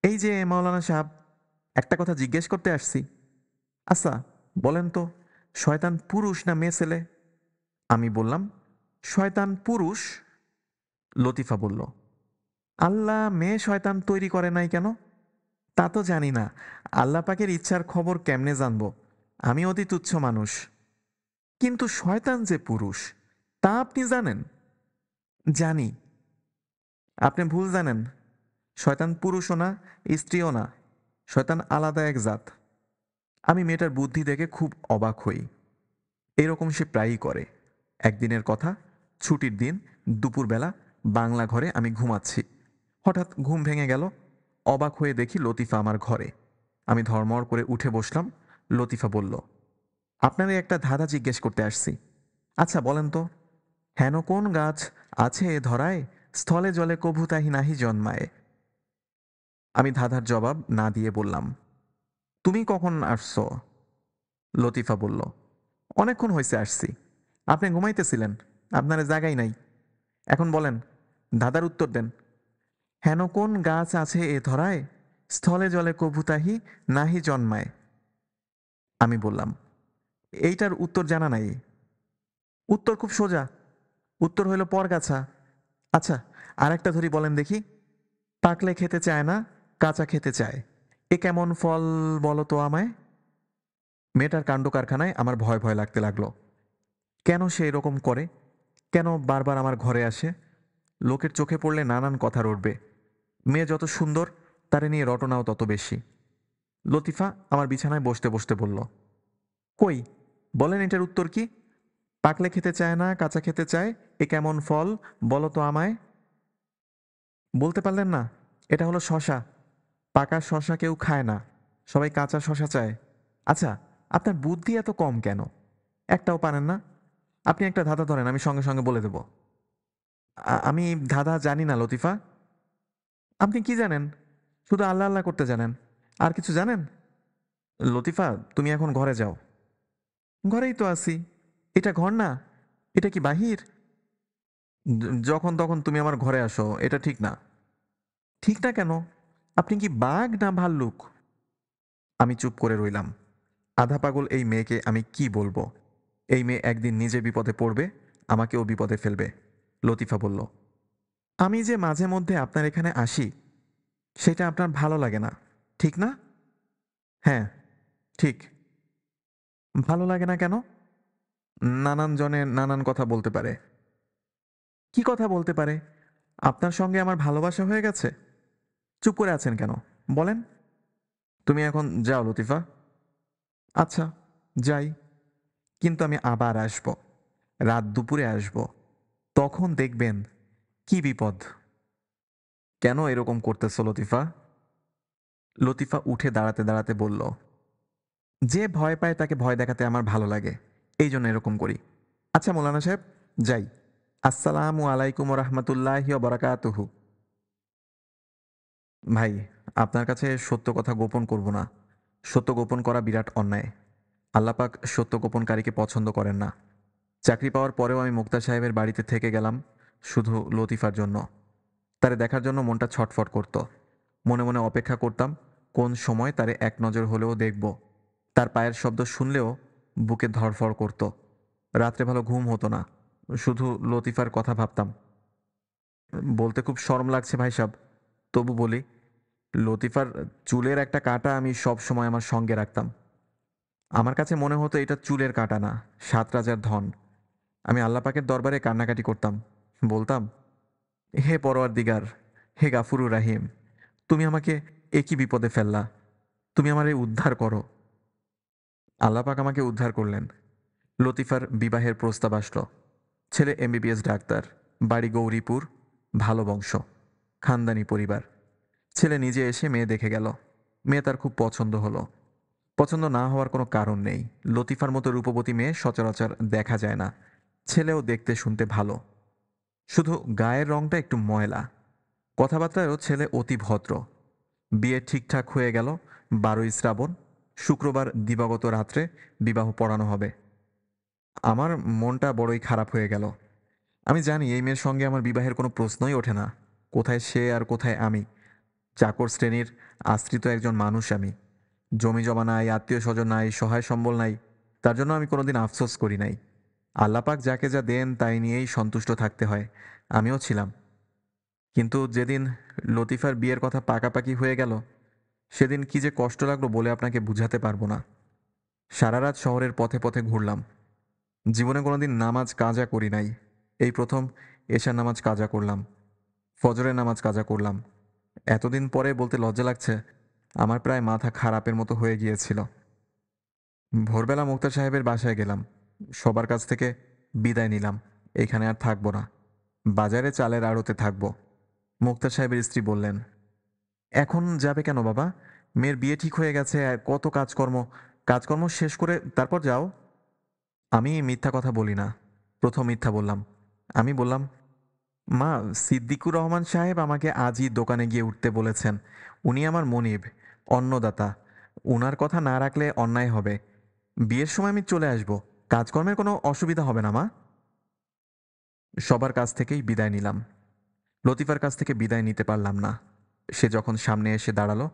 এই যে মাওলানা সাহেব, একটা কথা জিজ্ঞেস করতে আসছি। আচ্ছা, বলেন তো, শয়তান পুরুষ না মেয়ে ছেলে? আমি বললাম, শয়তান পুরুষ। লতিফা বলল, আল্লাহ মেয়ে শয়তান তৈরি করে নাই কেন? তা তো জানি না, আল্লাহ পাকের ইচ্ছার খবর কেমনে জানব? আমি অতি তুচ্ছ মানুষ। কিন্তু শয়তান যে পুরুষ, তা আপনি জানেন? জানি। আপনি ভুল জানেন। শয়তান পুরুষও না, স্ত্রীও না, শয়তান আলাদা এক জাত। আমি মেয়েটার বুদ্ধি দেখে খুব অবাক হই। এরকম সে প্রায়ই করে। একদিনের কথা, ছুটির দিন, দুপুরবেলা বাংলা ঘরে আমি ঘুমাচ্ছি। হঠাৎ ঘুম ভেঙে গেল। অবাক হয়ে দেখি লতিফা আমার ঘরে। আমি ধর্মর করে উঠে বসলাম। লতিফা বলল, আপনারই একটা ধাঁধা জিজ্ঞেস করতে আসছি। আচ্ছা বলেন তো, হেন কোন গাছ আছে এ ধরায়, স্থলে জলে কভু তাহি নাহি জন্মায়? আমি ধাঁধার জবাব না দিয়ে বললাম, তুমি কখন আসছো? লতিফা বলল, অনেকক্ষণ হয়েছে আসছি। আপনি ঘুমাইতেছিলেন, আপনার জায়গাই নাই। এখন বলেন, ধাঁধার উত্তর দেন। হেন কোন গাছ আছে এ ধরায়, স্থলে জলে কভু তাহি নাহি জন্মায়? আমি বললাম, এইটার উত্তর জানা নাই। উত্তর খুব সোজা, উত্তর হইল পরগাছা। আচ্ছা, আর একটা ধরি, বলেন দেখি। পাকলে খেতে চায় না, কাঁচা খেতে চায়, এ কেমন ফল বলো তো আমায়? মেয়েটার কাণ্ড কারখানায় আমার ভয় ভয় লাগতে লাগলো। কেন সে এরকম করে? কেন বারবার আমার ঘরে আসে? লোকের চোখে পড়লে নানান কথা রটবে। মেয়ে যত সুন্দর, তারে নিয়ে রটনাও তত বেশি। লতিফা আমার বিছানায় বসতে বসতে বলল, কই, বলেন এটার উত্তর কি? পাকলে খেতে চায় না, কাঁচা খেতে চায়, এ কেমন ফল বলো তো আমায়? বলতে পারলেন না? এটা হলো শশা। পাকা শশা কেউ খায় না, সবাই কাঁচা শশা চায়। আচ্ছা, আপনার বুদ্ধি এত কম কেন? একটাও পারেন না? আপনি একটা ধাঁধা ধরেন, আমি সঙ্গে সঙ্গে বলে দেব। আমি ধাঁধা জানি না লতিফা। আপনি কি জানেন? শুধু আল্লাহ আল্লাহ করতে জানেন, আর কিছু জানেন? লতিফা, তুমি এখন ঘরে যাও। ঘরেই তো আছি। এটা ঘর না, এটা কি বাহির? যখন তখন তুমি আমার ঘরে আসো, এটা ঠিক না। ঠিক না কেন? আপনি কি বাঘ না ভাল্লুক? আমি চুপ করে রইলাম। আধা পাগল এই মেয়েকে আমি কি বলবো? এই মেয়ে একদিন নিজে বিপদে পড়বে, আমাকেও বিপদে ফেলবে। লতিফা বলল, আমি যে মাঝে মধ্যে আপনার এখানে আসি, সেটা আপনার ভালো লাগে না, ঠিক না? হ্যাঁ, ঠিক। ভালো লাগে না কেন? নানান জনে নানান কথা বলতে পারে। কি কথা বলতে পারে? আপনার সঙ্গে আমার ভালোবাসা হয়ে গেছে? চুপ করে আছেন কেন? বলেন। তুমি এখন যাও লতিফা। আচ্ছা, যাই। কিন্তু আমি আবার আসব, রাত দুপুরে আসব। তখন দেখবেন কি বিপদ। কেন এরকম করতেছ লতিফা? লতিফা উঠে দাঁড়াতে দাঁড়াতে বলল, যে ভয় পায় তাকে ভয় দেখাতে আমার ভালো লাগে, এই জন্য এরকম করি। আচ্ছা মৌলানা সাহেব, যাই। আসসালামু আলাইকুম রহমতুল্লাহি বারাকাতুহু। ভাই, আপনার কাছে সত্য কথা গোপন করব না। সত্য গোপন করা বিরাট অন্যায়। আল্লাপাক সত্য গোপনকারীকে পছন্দ করেন না। চাকরি পাওয়ার পরেও আমি মুক্তার সাহেবের বাড়িতে থেকে গেলাম শুধু লতিফার জন্য। তারে দেখার জন্য মনটা ছটফট করত। মনে মনে অপেক্ষা করতাম কোন সময় তারে এক নজর হলেও দেখব। তার পায়ের শব্দ শুনলেও বুকে ধড়ফড় করত। রাত্রে ভালো ঘুম হতো না, শুধু লতিফার কথা ভাবতাম। বলতে খুব শরম লাগছে ভাই সাব, তবু বলি, লতিফার চুলের একটা কাঁটা আমি সব সময় আমার সঙ্গে রাখতাম। আমার কাছে মনে হতো এটা চুলের কাঁটা না, সাত রাজার ধন। আমি আল্লাহ পাকের দরবারে কান্নাকাটি করতাম, বলতাম, হে পরওয়ারদিগার, হে গাফুরুর রাহিম, তুমি আমাকে একই বিপদে ফেললা, তুমি আমার এই উদ্ধার করো। আল্লাহ পাক আমাকে উদ্ধার করলেন। লতিফার বিবাহের প্রস্তাব আসলো। ছেলে এমবিবিএস ডাক্তার, বাড়ি গৌরীপুর, ভালো বংশ, খানদানি পরিবার। ছেলে নিজে এসে মেয়ে দেখে গেল। মেয়ে তার খুব পছন্দ হলো। পছন্দ না হওয়ার কোনো কারণ নেই। লতিফার মতো রূপবতী মেয়ে সচরাচর দেখা যায় না। ছেলেও দেখতে শুনতে ভালো, শুধু গায়ের রংটা একটু ময়লা। কথাবার্তায়ও ছেলে অতি ভদ্র। বিয়ে ঠিকঠাক হয়ে গেল। 12ই শ্রাবণ, শুক্রবার দিবাগত রাত্রে বিবাহ পড়ানো হবে। আমার মনটা বড়ই খারাপ হয়ে গেল। আমি জানি এই মেয়ের সঙ্গে আমার বিবাহের কোনো প্রশ্নই ওঠে না। কোথায় সে আর কোথায় আমি? চাকর শ্রেণীর আশ্রিত একজন মানুষ আমি। জমি জমা নাই, আত্মীয় স্বজন নাই, সহায় সম্বল নাই। তার জন্য আমি কোনোদিন আফসোস করি নাই। আল্লাপাক যাকে যা দেন তাই নিয়েই সন্তুষ্ট থাকতে হয়, আমিও ছিলাম। কিন্তু যেদিন লতিফার বিয়ের কথা পাকাপাকি হয়ে গেল, সেদিন কি যে কষ্ট লাগলো বলে আপনাকে বুঝাতে পারবো না। সারা রাত শহরের পথে পথে ঘুরলাম। জীবনে কোনোদিন নামাজ কাজা করি নাই। এই প্রথম এশার নামাজ কাজা করলাম, ফজরের নামাজ কাজা করলাম। এতদিন পরে বলতে লজ্জা লাগছে, আমার প্রায় মাথা খারাপের মতো হয়ে গিয়েছিল। ভোরবেলা মুক্তার সাহেবের বাসায় গেলাম। সবার কাছ থেকে বিদায় নিলাম। এখানে আর থাকবো না, বাজারে চালের আড়তে থাকবো। মুক্তার সাহেবের স্ত্রী বললেন, এখন যাবে কেন বাবা? মেয়ের বিয়ে ঠিক হয়ে গেছে, আর কত কাজকর্ম। কাজকর্ম শেষ করে তারপর যাও। আমি মিথ্যা কথা বলি না। প্রথম মিথ্যা বললাম। আমি বললাম, মা, সিদ্দিকুর রহমান সাহেব আমাকে আজই দোকানে গিয়ে উঠতে বলেছেন। উনি আমার মনিব, অন্নদাতা। উনার কথা না রাখলে অন্যায় হবে। বিয়ের সময় আমি চলে আসব। কাজকর্মের কোনো অসুবিধা হবে না, মা। সবার কাছ থেকেই বিদায় নিলাম। লতিফার কাছ থেকে বিদায় নিতে পারলাম না। সে যখন সামনে এসে দাঁড়ালো,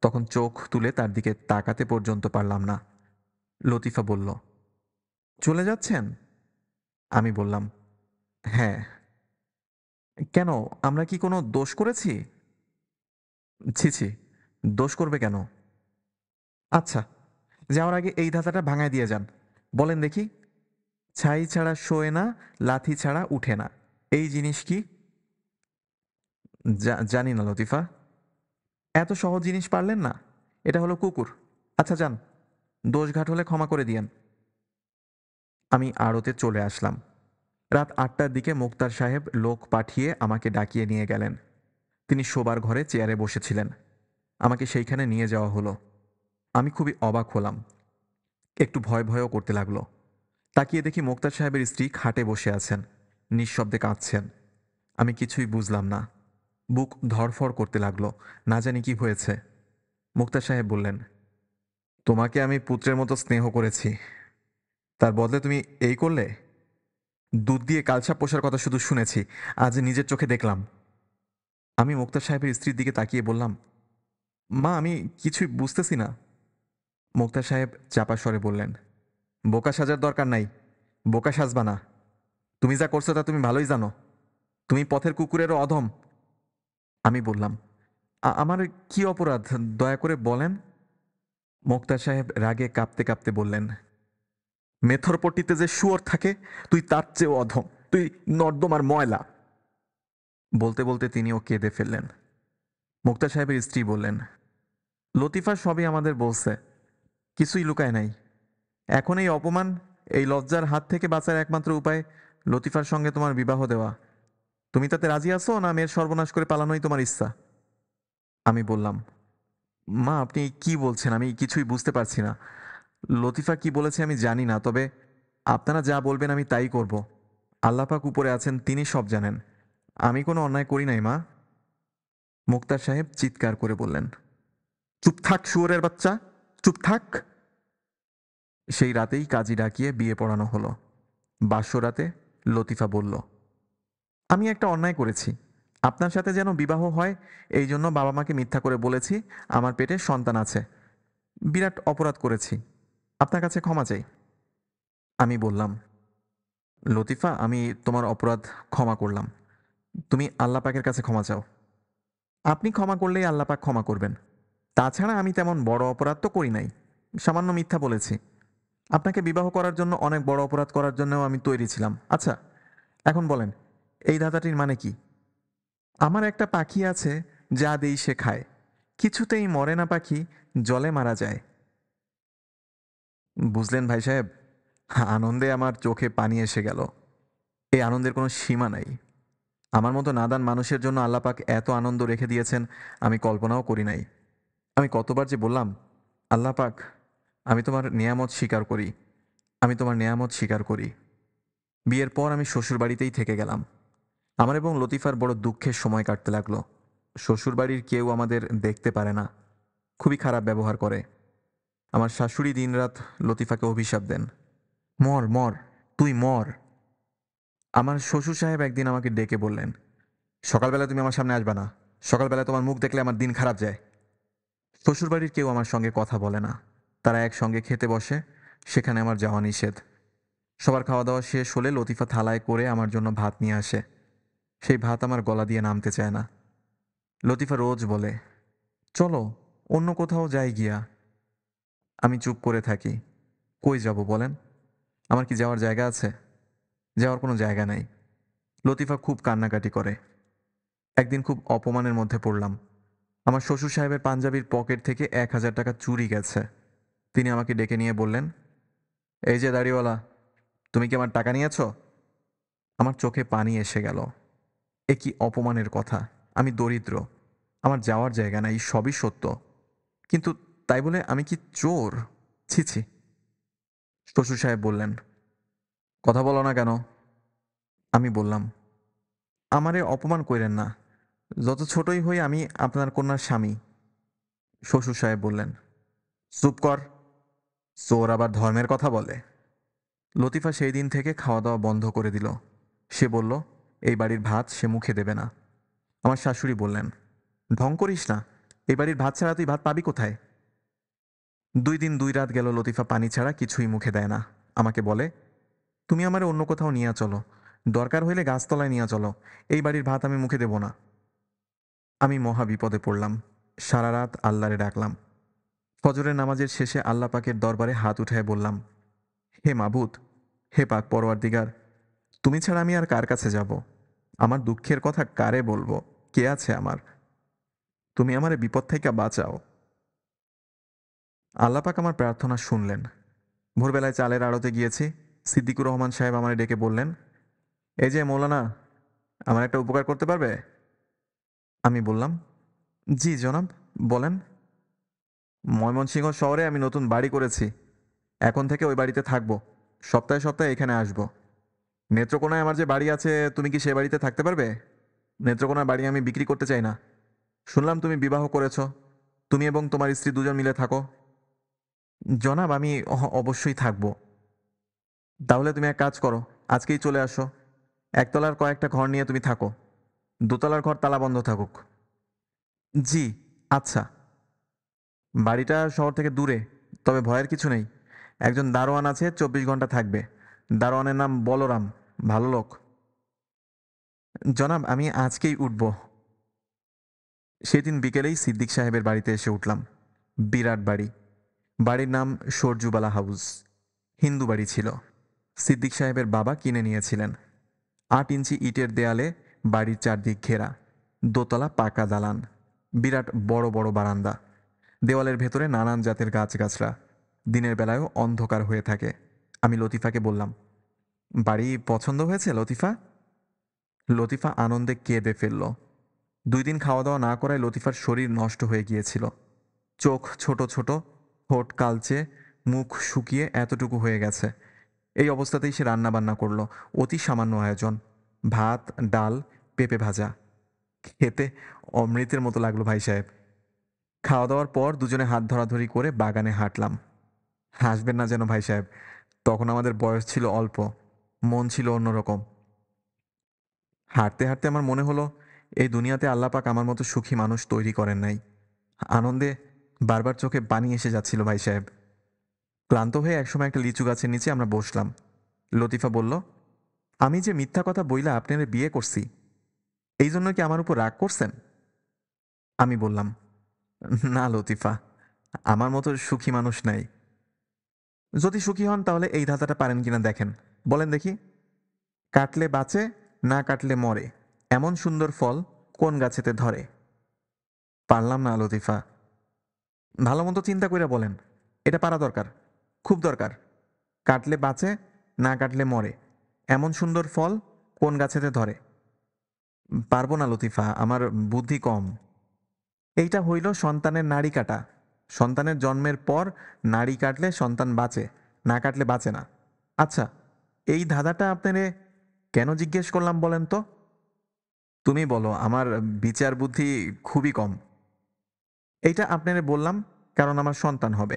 তখন চোখ তুলে তার দিকে তাকাতে পর্যন্ত পারলাম না। লতিফা বলল, চলে যাচ্ছেন? আমি বললাম, হ্যাঁ। কেন? আমরা কি কোনো দোষ করেছি? ছি ছি, দোষ করবে কেন? আচ্ছা, যাওয়ার আগে এই ধাঁধাটা ভাঙায় দিয়ে যান। বলেন দেখি। ছাই ছাড়া শোয় না, লাথি ছাড়া উঠে না, এই জিনিস কি? জানি না লতিফা। এত সহজ জিনিস পারলেন না? এটা হলো কুকুর। আচ্ছা যান, দোষঘাট হলে ক্ষমা করে দিয়েন। আমি আড়তে চলে আসলাম। রাত ৮টার দিকে মুক্তার সাহেব লোক পাঠিয়ে আমাকে ডাকিয়ে নিয়ে গেলেন। তিনি শোবার ঘরে চেয়ারে বসেছিলেন। আমাকে সেইখানে নিয়ে যাওয়া হলো। আমি খুবই অবাক হলাম, একটু ভয় ভয়ও করতে লাগলো। তাকিয়ে দেখি মোক্তার সাহেবের স্ত্রী খাটে বসে আছেন, নিঃশব্দে কাঁদছেন। আমি কিছুই বুঝলাম না। বুক ধড়ফড় করতে লাগলো, না জানি কি হয়েছে। মুক্তার সাহেব বললেন, তোমাকে আমি পুত্রের মতো স্নেহ করেছি, তার বদলে তুমি এই করলে? দুধ দিয়ে কালসাপ পোষার কথা শুধু শুনেছি, আজ নিজের চোখে দেখলাম। আমি মুক্তার সাহেবের স্ত্রীর দিকে তাকিয়ে বললাম, মা, আমি কিছুই বুঝতেছি না। মুক্তার সাহেব চাপা স্বরে বললেন, বোকা সাজার দরকার নাই। বোকা সাজবা না। তুমি যা করছো তা তুমি ভালোই জানো। তুমি পথের কুকুরেরও অধম। আমি বললাম, আমার কি অপরাধ, দয়া করে বলেন। মোক্তার সাহেব রাগে কাঁপতে কাঁপতে বললেন, মেথরপট্টিতে যে শুয়োর থাকে, তুই তার চেয়েও অধম। তুই নর্দমার ময়লা। বলতে বলতে তিনিও কেঁদে ফেললেন। মোক্তার সাহেবের স্ত্রী বললেন, লতিফা সবই আমাদের বলছে, কিছুই লুকায় নাই। এখন এই অপমান, এই লজ্জার হাত থেকে বাঁচার একমাত্র উপায় লতিফার সঙ্গে তোমার বিবাহ দেওয়া। তুমি তাতে রাজি আছো, না মেয়ের সর্বনাশ করে পালানোই তোমার ইচ্ছা? আমি বললাম, মা, আপনি কি বলছেন? আমি কিছুই বুঝতে পারছি না। লতিফা কি বলেছে আমি জানি না, তবে আপনারা যা বলবেন আমি তাই করব। আল্লাহ পাক উপরে আছেন, তিনি সব জানেন। আমি কোনো অন্যায় করি নাই, মা। মুক্তার সাহেব চিৎকার করে বললেন, চুপ থাক শুয়োরের বাচ্চা, চুপ থাক। সেই রাতেই কাজী ডাকিয়ে বিয়ে পড়ানো হলো। বাসরাতে লতিফা বলল, আমি একটা অন্যায় করেছি। আপনার সাথে যেন বিবাহ হয়, এই জন্য বাবা মাকে মিথ্যা করে বলেছি আমার পেটে সন্তান আছে। বিরাট অপরাধ করেছি, আপনার কাছে ক্ষমা চাই। আমি বললাম, লতিফা, আমি তোমার অপরাধ ক্ষমা করলাম। তুমি আল্লাহ পাকের কাছে ক্ষমা চাও। আপনি ক্ষমা করলেই আল্লাহ পাক ক্ষমা করবেন। তাছাড়া আমি তেমন বড় অপরাধ তো করি নাই, সামান্য মিথ্যা বলেছি। আপনাকে বিবাহ করার জন্য অনেক বড় অপরাধ করার জন্যও আমি তৈরি ছিলাম। আচ্ছা, এখন বলেন, এই ধাঁধাটির মানে কি? আমার একটা পাখি আছে, যা দেই সে খায়, কিছুতেই মরে না পাখি, জলে মারা যায়। বুঝলেন ভাই সাহেব? আনন্দে আমার চোখে পানি এসে গেল। এই আনন্দের কোনো সীমা নাই। আমার মতো নাদান মানুষের জন্য আল্লাপাক এত আনন্দ রেখে দিয়েছেন, আমি কল্পনাও করি নাই। আমি কতবার যে বললাম, আল্লাপাক, আমি তোমার নেয়ামত স্বীকার করি, আমি তোমার নেয়ামত স্বীকার করি। বিয়ের পর আমি শ্বশুরবাড়িতেই থেকে গেলাম। আমার এবং লতিফার বড় দুঃখের সময় কাটতে লাগলো। শ্বশুরবাড়ির কেউ আমাদের দেখতে পারে না, খুবই খারাপ ব্যবহার করে। আমার শাশুড়ি দিনরাত লতিফাকে অভিশাপ দেন, মর মর, তুই মর। আমার শ্বশুর সাহেব একদিন আমাকে ডেকে বললেন, সকালবেলা তুমি আমার সামনে আসবা না। সকালবেলা তোমার মুখ দেখলে আমার দিন খারাপ যায়। শ্বশুরবাড়ির কেউ আমার সঙ্গে কথা বলে না। তারা একসঙ্গে খেতে বসে, সেখানে আমার যাওয়া নিষেধ। সবার খাওয়া দাওয়া শেষ হলে লতিফা থালায় করে আমার জন্য ভাত নিয়ে আসে। সেই ভাত আমার গলা দিয়ে নামতে চায় না। লতিফা রোজ বলে, চলো অন্য কোথাও যাই গিয়া। আমি চুপ করে থাকি। কই যাব বলেন? আমার কি যাওয়ার জায়গা আছে? যাওয়ার কোনো জায়গা নাই। লতিফা খুব কান্নাকাটি করে। একদিন খুব অপমানের মধ্যে পড়লাম। আমার শ্বশুর সাহেবের পাঞ্জাবির পকেট থেকে ১,০০০ টাকা চুরি গেছে। তিনি আমাকে ডেকে নিয়ে বললেন, এই যে দাড়িওয়ালা, তুমি কি আমার টাকা নিয়েছ? আমার চোখে পানি এসে গেল। এ কি অপমানের কথা! আমি দরিদ্র, আমার যাওয়ার জায়গা নাই, সবই সত্য। কিন্তু তাই বলে আমি কি চোর? ছি ছি। শ্বশুর সাহেব বললেন, কথা বলো না কেন? আমি বললাম, আমারে অপমান কইরেন না। যত ছোটই হই আমি আপনার কন্যার স্বামী। শ্বশুর সাহেব বললেন, চুপ কর, চোর আবার ধর্মের কথা বলে। লতিফা সেই দিন থেকে খাওয়া দাওয়া বন্ধ করে দিল। সে বলল, এই বাড়ির ভাত সে মুখে দেবে না। আমার শাশুড়ি বললেন, ঢং করিস না, এই বাড়ির ভাত ছাড়া তুই ভাত পাবি কোথায়? 2 দিন 2 রাত গেল লতিফা পানি ছাড়া কিছুই মুখে দেয় না। আমাকে বলে, তুমি আমারে অন্য কোথাও নিয়ে চলো, দরকার হইলে গাছতলায় নিয়ে চলো, এই বাড়ির ভাত আমি মুখে দেব না। আমি মহা বিপদে পড়লাম। সারা রাত আল্লাহরে ডাকলাম। ফজরের নামাজের শেষে আল্লাহ পাকের দরবারে হাত উঠায় বললাম, হে মাবুদ, হে পাক পরওয়ারদিগার, তুমি ছাড়া আমি আর কার কাছে যাব? আমার দুঃখের কথা কারে বলবো? কে আছে আমার? তুমি আমারে বিপদ থেকে বাঁচাও। আল্লাহ পাক আমার প্রার্থনা শুনলেন। ভোরবেলায় চালের আড়তে গিয়েছি। সিদ্দিকুর রহমান সাহেব আমারে ডেকে বললেন, এই যে মৌলানা, আমার একটা উপকার করতে পারবে? আমি বললাম, জি জনাব, বলেন। ময়মনসিংহ শহরে আমি নতুন বাড়ি করেছি। এখন থেকে ওই বাড়িতে থাকবো। সপ্তাহে সপ্তাহে এখানে আসবো। নেত্রকোনায় আমার যে বাড়ি আছে, তুমি কি সে বাড়িতে থাকতে পারবে? নেত্রকোনার বাড়ি আমি বিক্রি করতে চাই না। শুনলাম তুমি বিবাহ করেছ। তুমি এবং তোমার স্ত্রী দুজন মিলে থাকো। জনাব, আমি অবশ্যই থাকবো। তাহলে তুমি এক কাজ করো, আজকেই চলে আসো। একতলার কয়েকটা ঘর নিয়ে তুমি থাকো। দোতলার ঘর তালা বন্ধ থাকুক। জি, আচ্ছা। বাড়িটা শহর থেকে দূরে, তবে ভয়ের কিছু নেই। একজন দারোয়ান আছে, 24 ঘন্টা থাকবে। দারোয়ানের নাম বলরাম, ভালো লোক। জনাব, আমি আজকেই উঠব। সেদিন বিকেলেই সিদ্দিক সাহেবের বাড়িতে এসে উঠলাম। বিরাট বাড়ি। বাড়ির নাম সরজুবালা হাউস। হিন্দু বাড়ি ছিল। সিদ্দিক সাহেবের বাবা কিনে নিয়েছিলেন। 8 ইঞ্চি ইটের দেয়ালে বাড়ির চারদিক ঘেরা। দোতলা পাকা দালান। বিরাট বড় বড় বারান্দা। দেওয়ালের ভেতরে নানান জাতের গাছগাছরা। দিনের বেলায়ও অন্ধকার হয়ে থাকে। আমি লতিফাকে বললাম, বাড়ি পছন্দ হয়েছে লতিফা? লতিফা আনন্দে কেঁদে ফেলল। 2 দিন খাওয়া দাওয়া না করায় লতিফার শরীর নষ্ট হয়ে গিয়েছিল। চোখ ছোট ছোট, ঠোঁট কালচে, মুখ শুকিয়ে এতটুকু হয়ে গেছে। এই অবস্থাতেই সে রান্নাবান্না করলো। অতি সামান্য আয়োজন। ভাত, ডাল, পেঁপে ভাজা। খেতে অমৃতের মতো লাগলো ভাই সাহেব। খাওয়া দাওয়ার পর দুজনে হাত ধরাধরি করে বাগানে হাঁটলাম। হাসবেন না যেন ভাই সাহেব, তখন আমাদের বয়স ছিল অল্প, মন ছিল অন্যরকম। হাঁটতে হাঁটতে আমার মনে হলো, এই দুনিয়াতে আল্লাপাক আমার মতো সুখী মানুষ তৈরি করেন নাই। আনন্দে বারবার চোখে পানি এসে যাচ্ছিল ভাই সাহেব। ক্লান্ত হয়ে একসময় একটা লিচু গাছের নিচে আমরা বসলাম। লতিফা বলল, আমি যে মিথ্যা কথা বইলা আপনার বিয়ে করছি, এই জন্য কি আমার উপর রাগ করছেন? আমি বললাম, না লতিফা, আমার মতো সুখী মানুষ নাই। যদি সুখী হন তাহলে এই ধাঁধাটা পারেন কিনা দেখেন, বলেন দেখি। কাটলে বাঁচে, না কাটলে মরে, এমন সুন্দর ফল কোন গাছেতে ধরে? পারলাম না লতিফা। ভালো মতো চিন্তা করে বলেন, এটা পারা দরকার, খুব দরকার। কাটলে বাঁচে, না কাটলে মরে, এমন সুন্দর ফল কোন গাছেতে ধরে? পারবো না লতিফা, আমার বুদ্ধি কম। এইটা হইল সন্তানের নাড়ি কাটা। সন্তানের জন্মের পর নাড়ি কাটলে সন্তান বাঁচে, না কাটলে বাঁচে না। আচ্ছা, এই ধাঁধাটা আপনারে কেন জিজ্ঞেস করলাম বলেন তো? তুমি বলো, আমার বিচার বুদ্ধি খুবই কম। এইটা আপনারে বললাম কারণ আমার সন্তান হবে।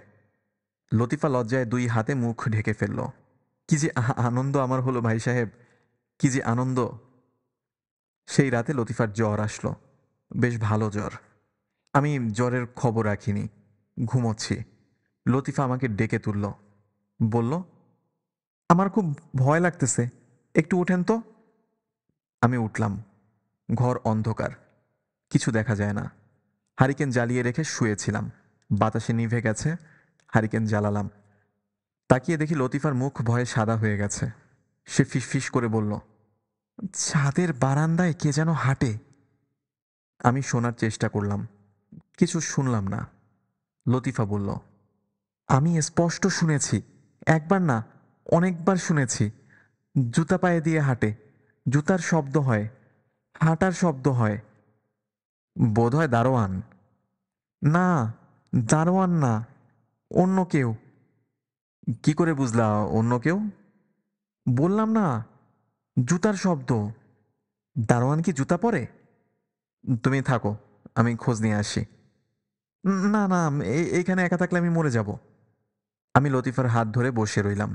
লতিফা লজ্জায় 2 হাতে মুখ ঢেকে ফেলল। কি যে আনন্দ আমার হলো ভাই সাহেব, কি যে আনন্দ! সেই রাতে লতিফার জ্বর আসলো। বেশ ভালো জ্বর। আমি জ্বরের খবর রাখিনি। ঘুমোচ্ছি। লতিফা আমাকে ডেকে তুলল। বলল, আমার খুব ভয় লাগতেছে, একটু ওঠেন তো। আমি উঠলাম। ঘর অন্ধকার, কিছু দেখা যায় না। হারিকেন জ্বালিয়ে রেখে শুয়েছিলাম। বাতাসে নিভে গেছে। হারিকেন জ্বালালাম। তাকিয়ে দেখি লতিফার মুখ ভয়ে সাদা হয়ে গেছে। সে ফিসফিস করে বলল, ছাদের বারান্দায় কে যেন হাঁটে। আমি শোনার চেষ্টা করলাম, কিছু শুনলাম না। লতিফা বলল, আমি স্পষ্ট শুনেছি, একবার না, অনেকবার শুনেছি। জুতা পায়ে দিয়ে হাঁটে, জুতার শব্দ হয়, হাঁটার শব্দ হয়। বোধহয় দারোয়ান। না, দারোয়ান না, অন্য কেউ। কি করে বুঝলা অন্য কেউ? বললাম না, জুতার শব্দ। দারোয়ান কি জুতা পরে? তুমি থাকো, আমি খোঁজ নিয়ে আসি। না না, এইখানে একা থাকলে আমি মরে যাব। আমি লতিফার হাত ধরে বসে রইলাম।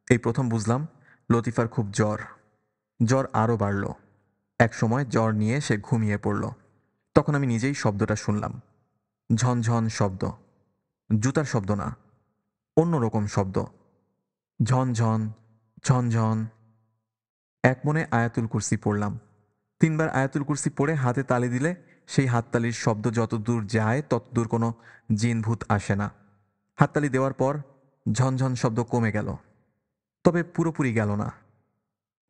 এই প্রথম বুঝলাম লতিফার খুব জ্বর। জ্বর আরও বাড়ল। একসময় জ্বর নিয়ে সে ঘুমিয়ে পড়ল। তখন আমি নিজেই শব্দটা শুনলাম। ঝনঝন শব্দ। জুতার শব্দ না, অন্যরকম শব্দ। ঝনঝন, ঝনঝন। এক মনে আয়াতুল কুরসি পড়লাম। 3 বার আয়াতুল কুরসি পড়ে হাতে তালি দিলে সেই হাততালির শব্দ যতদূর যায় ততদূর কোনো জিন ভূত আসে না। হাততালি দেওয়ার পর ঝনঝন শব্দ কমে গেল, তবে পুরোপুরি গেল না।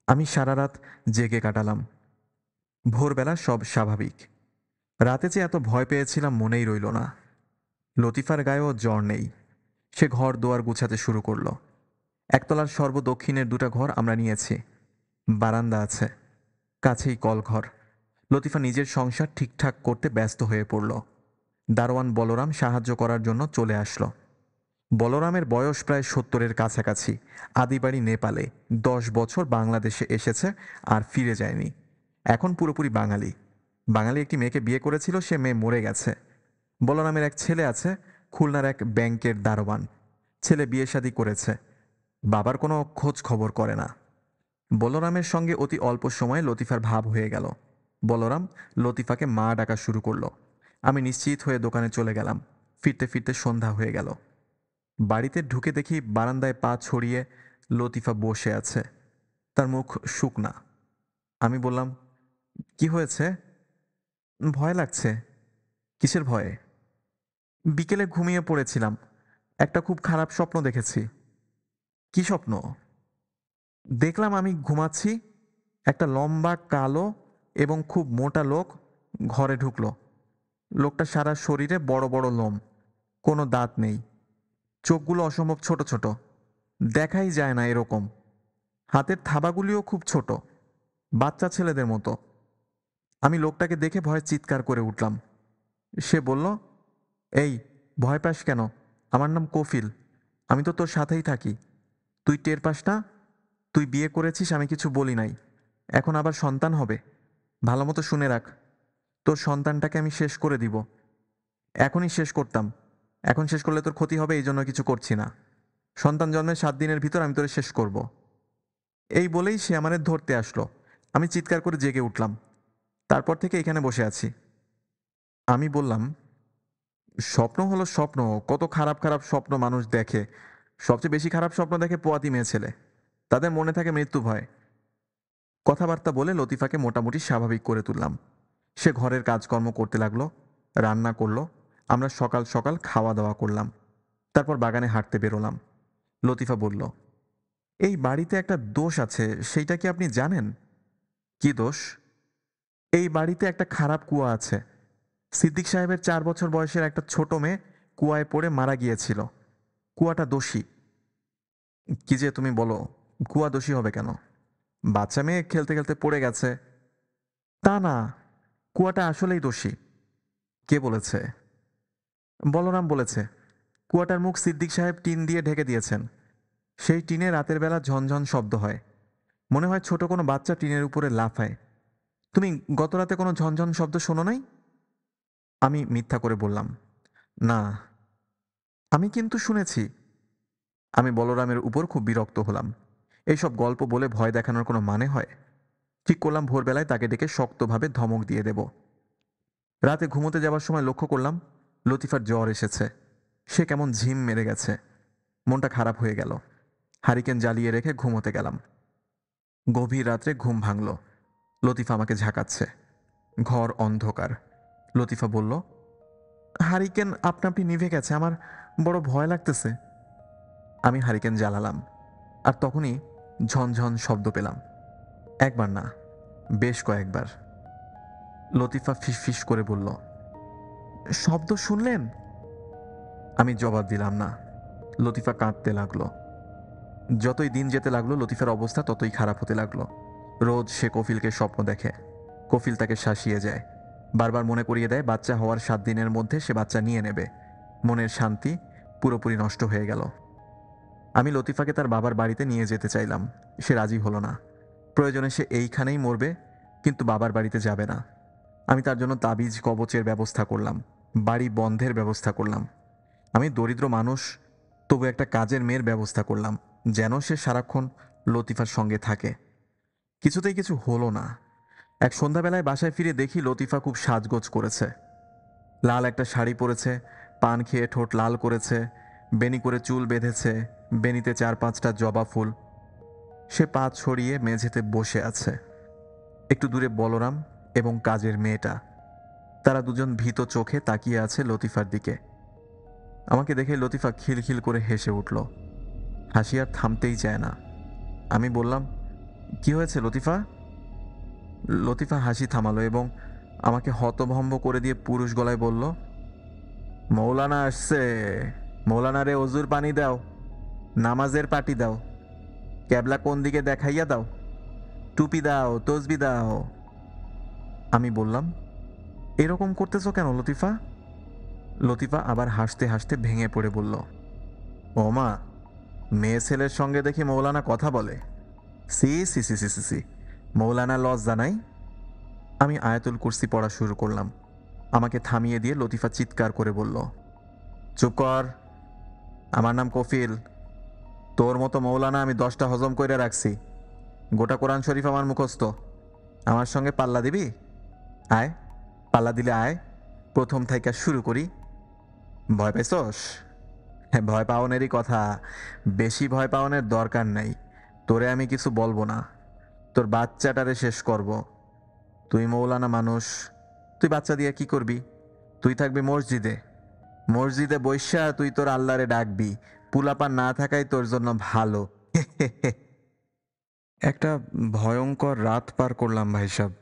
আমি সারা রাত জেগে কাটালাম। ভোরবেলা সব স্বাভাবিক। রাতে যে এত ভয় পেয়েছিলাম মনেই রইল না। লতিফার গায়েও জ্বর নেই। সে ঘর দুয়ার গুছাতে শুরু করলো। একতলার সর্বদক্ষিণের 2টা ঘর আমরা নিয়েছি। বারান্দা আছে, কাছেই কলঘর। লতিফা নিজের সংসার ঠিকঠাক করতে ব্যস্ত হয়ে পড়ল। দারোয়ান বলরাম সাহায্য করার জন্য চলে আসলো। বলরামের বয়স প্রায় 70-এর কাছাকাছি। আদিবাড়ি নেপালে, 10 বছর বাংলাদেশে এসেছে আর ফিরে যায়নি। এখন পুরোপুরি বাঙালি। বাঙালি একটি মেয়েকে বিয়ে করেছিল, সে মেয়ে মরে গেছে। বলরামের এক ছেলে আছে, খুলনার এক ব্যাংকের দারোয়ান। ছেলে বিয়ে শাদী করেছে, বাবার কোনো খোঁজ খবর করে না। বলরামের সঙ্গে অতি অল্প সময়ে লতিফার ভাব হয়ে গেল। বলরাম লতিফাকে মা ডাকা শুরু করলো। আমি নিশ্চিত হয়ে দোকানে চলে গেলাম। ফিরতে ফিরতে সন্ধ্যা হয়ে গেল। বাড়িতে ঢুকে দেখি বারান্দায় পা ছড়িয়ে লতিফা বসে আছে। তার মুখ শুকনা। আমি বললাম, কি হয়েছে? ভয় লাগছে। কিসের ভয়ে? বিকেলে ঘুমিয়ে পড়েছিলাম, একটা খুব খারাপ স্বপ্ন দেখেছি। কি স্বপ্ন? দেখলাম আমি ঘুমাচ্ছি, একটা লম্বা কালো এবং খুব মোটা লোক ঘরে ঢুকলো। লোকটা সারা শরীরে বড় বড় লোম, কোনো দাঁত নেই, চোখগুলো অসম্ভব ছোট ছোট, দেখাই যায় না এরকম। হাতের থাবাগুলিও খুব ছোট, বাচ্চা ছেলেদের মতো। আমি লোকটাকে দেখে ভয়ে চিৎকার করে উঠলাম। সে বলল, এই, ভয় পাস কেন? আমার নাম কফিল, আমি তো তোর সাথেই থাকি। তুই টের পাস না? তুই বিয়ে করেছিস, আমি কিছু বলি নাই। এখন আবার সন্তান হবে। ভালো মতো শুনে রাখ, তোর সন্তানটাকে আমি শেষ করে দিব। এখনই শেষ করতাম, এখন শেষ করলে তোর ক্ষতি হবে, এই জন্য কিছু করছি না। সন্তান জন্মের 7 দিনের ভিতর আমি তোরে শেষ করব। এই বলেই সে আমারে ধরতে আসলো। আমি চিৎকার করে জেগে উঠলাম। তারপর থেকে এখানে বসে আছি। আমি বললাম, স্বপ্ন হলো স্বপ্ন, কত খারাপ খারাপ স্বপ্ন মানুষ দেখে। সবচেয়ে বেশি খারাপ স্বপ্ন দেখে পোয়াতি মেয়ে ছেলে, তাদের মনে থাকে মৃত্যু ভয়। কথাবার্তা বলে লতিফাকে মোটামুটি স্বাভাবিক করে তুললাম। সে ঘরের কাজকর্ম করতে লাগলো, রান্না করলো। আমরা সকাল সকাল খাওয়া দাওয়া করলাম। তারপর বাগানে হাঁটতে বেরোলাম। লতিফা বলল, এই বাড়িতে একটা দোষ আছে, সেইটা কি আপনি জানেন? কি দোষ? এই বাড়িতে একটা খারাপ কুয়া আছে। সিদ্দিক সাহেবের 4 বছর বয়সের একটা ছোট মেয়ে কুয়ায় পড়ে মারা গিয়েছিল। কুয়াটা দোষী। কি যে তুমি বলো, কুয়া দোষী হবে কেন? বাচ্চা মেয়ে খেলতে খেলতে পড়ে গেছে। তা না, কুয়াটা আসলেই দোষী। কে বলেছে? বলরাম বলেছে। কুয়াটার মুখ সিদ্দিক সাহেব টিন দিয়ে ঢেকে দিয়েছেন। সেই টিনে রাতের বেলা ঝনঝন শব্দ হয়, মনে হয় ছোট কোনো বাচ্চা টিনের উপরে লাফায়। তুমি গত রাতে কোনো ঝনঝন শব্দ শোনো নাই? আমি মিথ্যা করে বললাম, না। আমি কিন্তু শুনেছি। আমি বলরামের উপর খুব বিরক্ত হলাম। এইসব গল্প বলে ভয় দেখানোর কোনো মানে হয়? ঠিক করলাম ভোরবেলায় তাকে ডেকে শক্তভাবে ধমক দিয়ে দেব। রাতে ঘুমোতে যাওয়ার সময় লক্ষ্য করলাম লতিফার জ্বর এসেছে। সে কেমন ঝিম মেরে গেছে। মনটা খারাপ হয়ে গেল। হারিকেন জ্বালিয়ে রেখে ঘুমোতে গেলাম। গভীর রাত্রে ঘুম ভাঙল। লতিফা আমাকে ঝাঁকাচ্ছে। ঘর অন্ধকার। লতিফা বলল, হারিকেন আপনা আপনি নিভে গেছে, আমার বড় ভয় লাগতেছে। আমি হারিকেন জ্বালালাম, আর তখনই ঝনঝন শব্দ পেলাম। একবার না, বেশ কয়েকবার। লতিফা ফিসফিস করে বলল, শব্দ শুনলেন? আমি জবাব দিলাম না। লতিফা কাঁদতে লাগলো। যতই দিন যেতে লাগলো লতিফার অবস্থা ততই খারাপ হতে লাগলো। রোজ সে কফিলকে স্বপ্ন দেখে। কফিল তাকে শাসিয়ে যায়, বারবার মনে করিয়ে দেয় বাচ্চা হওয়ার 7 দিনের মধ্যে সে বাচ্চা নিয়ে নেবে। মনের শান্তি পুরোপুরি নষ্ট হয়ে গেল। আমি লতিফাকে তার বাবার বাড়িতে নিয়ে যেতে চাইলাম, সে রাজি হলো না। প্রয়োজনে সে এইখানেই মরবে, কিন্তু বাবার বাড়িতে যাবে না। আমি তার জন্য তাবিজ কবচের ব্যবস্থা করলাম, বাড়ি বন্ধের ব্যবস্থা করলাম। আমি দরিদ্র মানুষ, তবু একটা কাজের মেয়ের ব্যবস্থা করলাম, যেন সে সারাক্ষণ লতিফার সঙ্গে থাকে। কিছুতেই কিছু হলো না। এক সন্ধ্যাবেলায় বাসায় ফিরে দেখি লতিফা খুব সাজগোজ করেছে। লাল একটা শাড়ি পরেছে, পান খেয়ে ঠোঁট লাল করেছে, বেনি করে চুল বেঁধেছে, বেনিতে 4-5টা জবা ফুল। সে পা ছড়িয়ে মেঝেতে বসে আছে। একটু দূরে বলরাম এবং কাজের মেয়েটা, তারা দুজন ভীত চোখে তাকিয়ে আছে লতিফার দিকে। আমাকে দেখে লতিফা খিলখিল করে হেসে উঠল। হাসি আর থামতেই চায় না। আমি বললাম, কি হয়েছে লতিফা? লতিফা হাসি থামালো এবং আমাকে হতভম্ব করে দিয়ে পুরুষ গলায় বলল, মৌলানা আসছে, মৌলানারে অজুর পানি দাও, নামাজের পাটি দাও, ক্যাবলা কোন দিকে দেখাইয়া দাও, টুপি দাও, তসবি দাও। আমি বললাম, এরকম করতেছো কেন লতিফা? লতিফা আবার হাসতে হাসতে ভেঙে পড়ে বলল, ও মা, মেয়ে ছেলের সঙ্গে দেখি মৌলানা কথা বলে। সি সি সি সি সি সি, মৌলানা লজ্জা নাই? আমি আয়াতুল কুরসি পড়া শুরু করলাম। আমাকে থামিয়ে দিয়ে লতিফা চিৎকার করে বলল, চুপ কর, আমার নাম কফিল। তোর মতো মৌলানা আমি 10টা হজম করে রাখছি। গোটা কোরআন শরীফ আমার মুখস্থ। আমার সঙ্গে পাল্লা দিবি? আয়, পাল্লা দিলে আয়, প্রথম থেকে শুরু করি। ভয় পেছস? হ্যাঁ, ভয় পাওনেরই কথা, বেশি ভয় পাওনের দরকার নাই। তোরে আমি কিছু বলবো না, তোর বাচ্চাটারে শেষ করব। তুই মৌলানা মানুষ, তুই বাচ্চা দিয়ে কি করবি? তুই থাকবি মসজিদে, মসজিদে বৈশা তুই তোর আল্লাহরে ডাকবি। পুলাপান না থাকাই তোর জন্য ভালো। একটা ভয়ঙ্কর রাত পার করলাম ভাই সাহেব।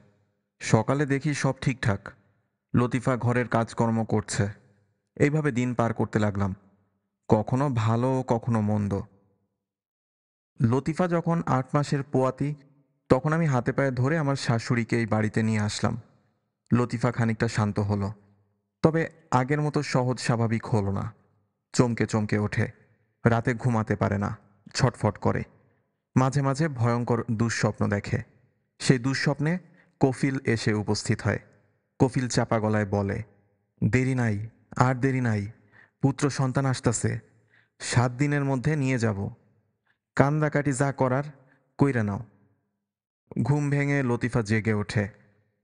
সকালে দেখি সব ঠিকঠাক, লতিফা ঘরের কাজকর্ম করছে। এইভাবে দিন পার করতে লাগলাম, কখনো ভালো কখনো মন্দ। লতিফা যখন 8 মাসের পোয়াতি, তখন আমি হাতে পায়ে ধরে আমার শাশুড়িকে এই বাড়িতে নিয়ে আসলাম। লতিফা খানিকটা শান্ত হলো, তবে আগের মতো সহজ স্বাভাবিক হলো না। চমকে চমকে ওঠে, রাতে ঘুমাতে পারে না, ছটফট করে, মাঝে মাঝে ভয়ঙ্কর দুঃস্বপ্ন দেখে। সেই দুঃস্বপ্নে কফিল এসে উপস্থিত হয়। কফিল চাপা গলায় বলে, দেরি নাই, আর দেরি নাই, পুত্র সন্তান আসতেছে, 7 দিনের মধ্যে নিয়ে যাব, কান্দাকাটি যা করার কইরা নাও। ঘুম ভেঙে লতিফা জেগে ওঠে,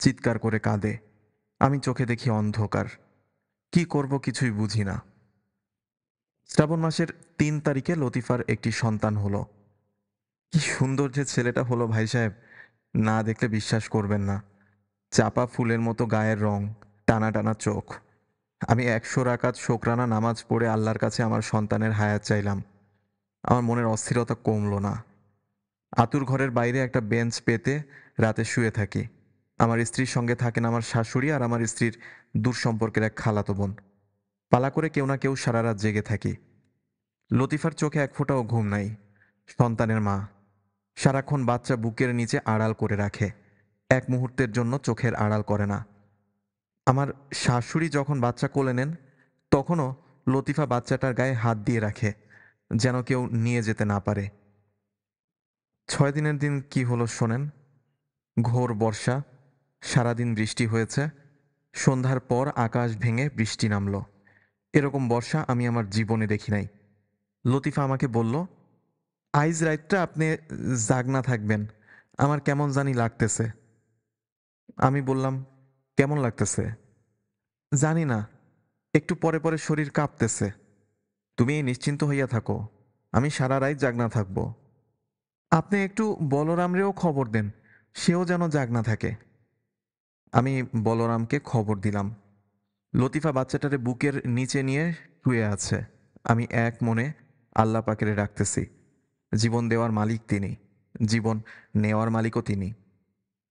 চিৎকার করে কাঁদে। আমি চোখে দেখি অন্ধকার, কি করব কিছুই বুঝি না। শ্রাবণ মাসের 3 তারিখে লতিফার একটি সন্তান হলো। কি সুন্দর যে ছেলেটা হলো ভাই সাহেব, না দেখলে বিশ্বাস করবেন না। চাপা ফুলের মতো গায়ের রং, টানা টানা চোখ। আমি 100 রাকাত শোকরানা নামাজ পড়ে আল্লাহর কাছে আমার সন্তানের হায়াত চাইলাম। আমার মনের অস্থিরতা কমল না। আতুর ঘরের বাইরে একটা বেঞ্চ পেতে রাতে শুয়ে থাকি। আমার স্ত্রীর সঙ্গে থাকেন আমার শাশুড়ি আর আমার স্ত্রীর দূর সম্পর্কের এক খালাতো বোন। পালা করে কেউ না কেউ সারা রাত জেগে থাকি। লতিফার চোখে এক ফোঁটাও ঘুম নাই। সন্তানের মা সারাক্ষণ বাচ্চা বুকের নিচে আড়াল করে রাখে, এক মুহূর্তের জন্য চোখের আড়াল করে না। আমার শাশুড়ি যখন বাচ্চা কোলে নেন, তখনও লতিফা বাচ্চাটার গায়ে হাত দিয়ে রাখে, যেন কেউ নিয়ে যেতে না পারে। 6 দিনের দিন কি হলো শোনেন। ঘোর বর্ষা, সারাদিন বৃষ্টি হয়েছে। সন্ধ্যার পর আকাশ ভেঙে বৃষ্টি নামল। এরকম বর্ষা আমি আমার জীবনে দেখি নাই। লতিফা আমাকে বলল, আইজ রাইতটা আপনি জাগনা থাকবেন, আমার কেমন জানি লাগতেছে। আমি বললাম, কেমন লাগতেছে? জানি না, একটু পরে পরে শরীর কাঁপতেছে। তুমি নিশ্চিন্ত হইয়া থাকো, আমি সারা রাত জাগনা থাকব। আপনি একটু বলরামরেও খবর দেন, সেও যেন জাগনা থাকে। আমি বলরামকে খবর দিলাম। লতিফা বাচ্চাটারে বুকের নিচে নিয়ে শুয়ে আছে। আমি এক মনে আল্লাহ পাকেরে রাখতেছি। জীবন দেওয়ার মালিক তিনি, জীবন নেওয়ার মালিকও তিনি।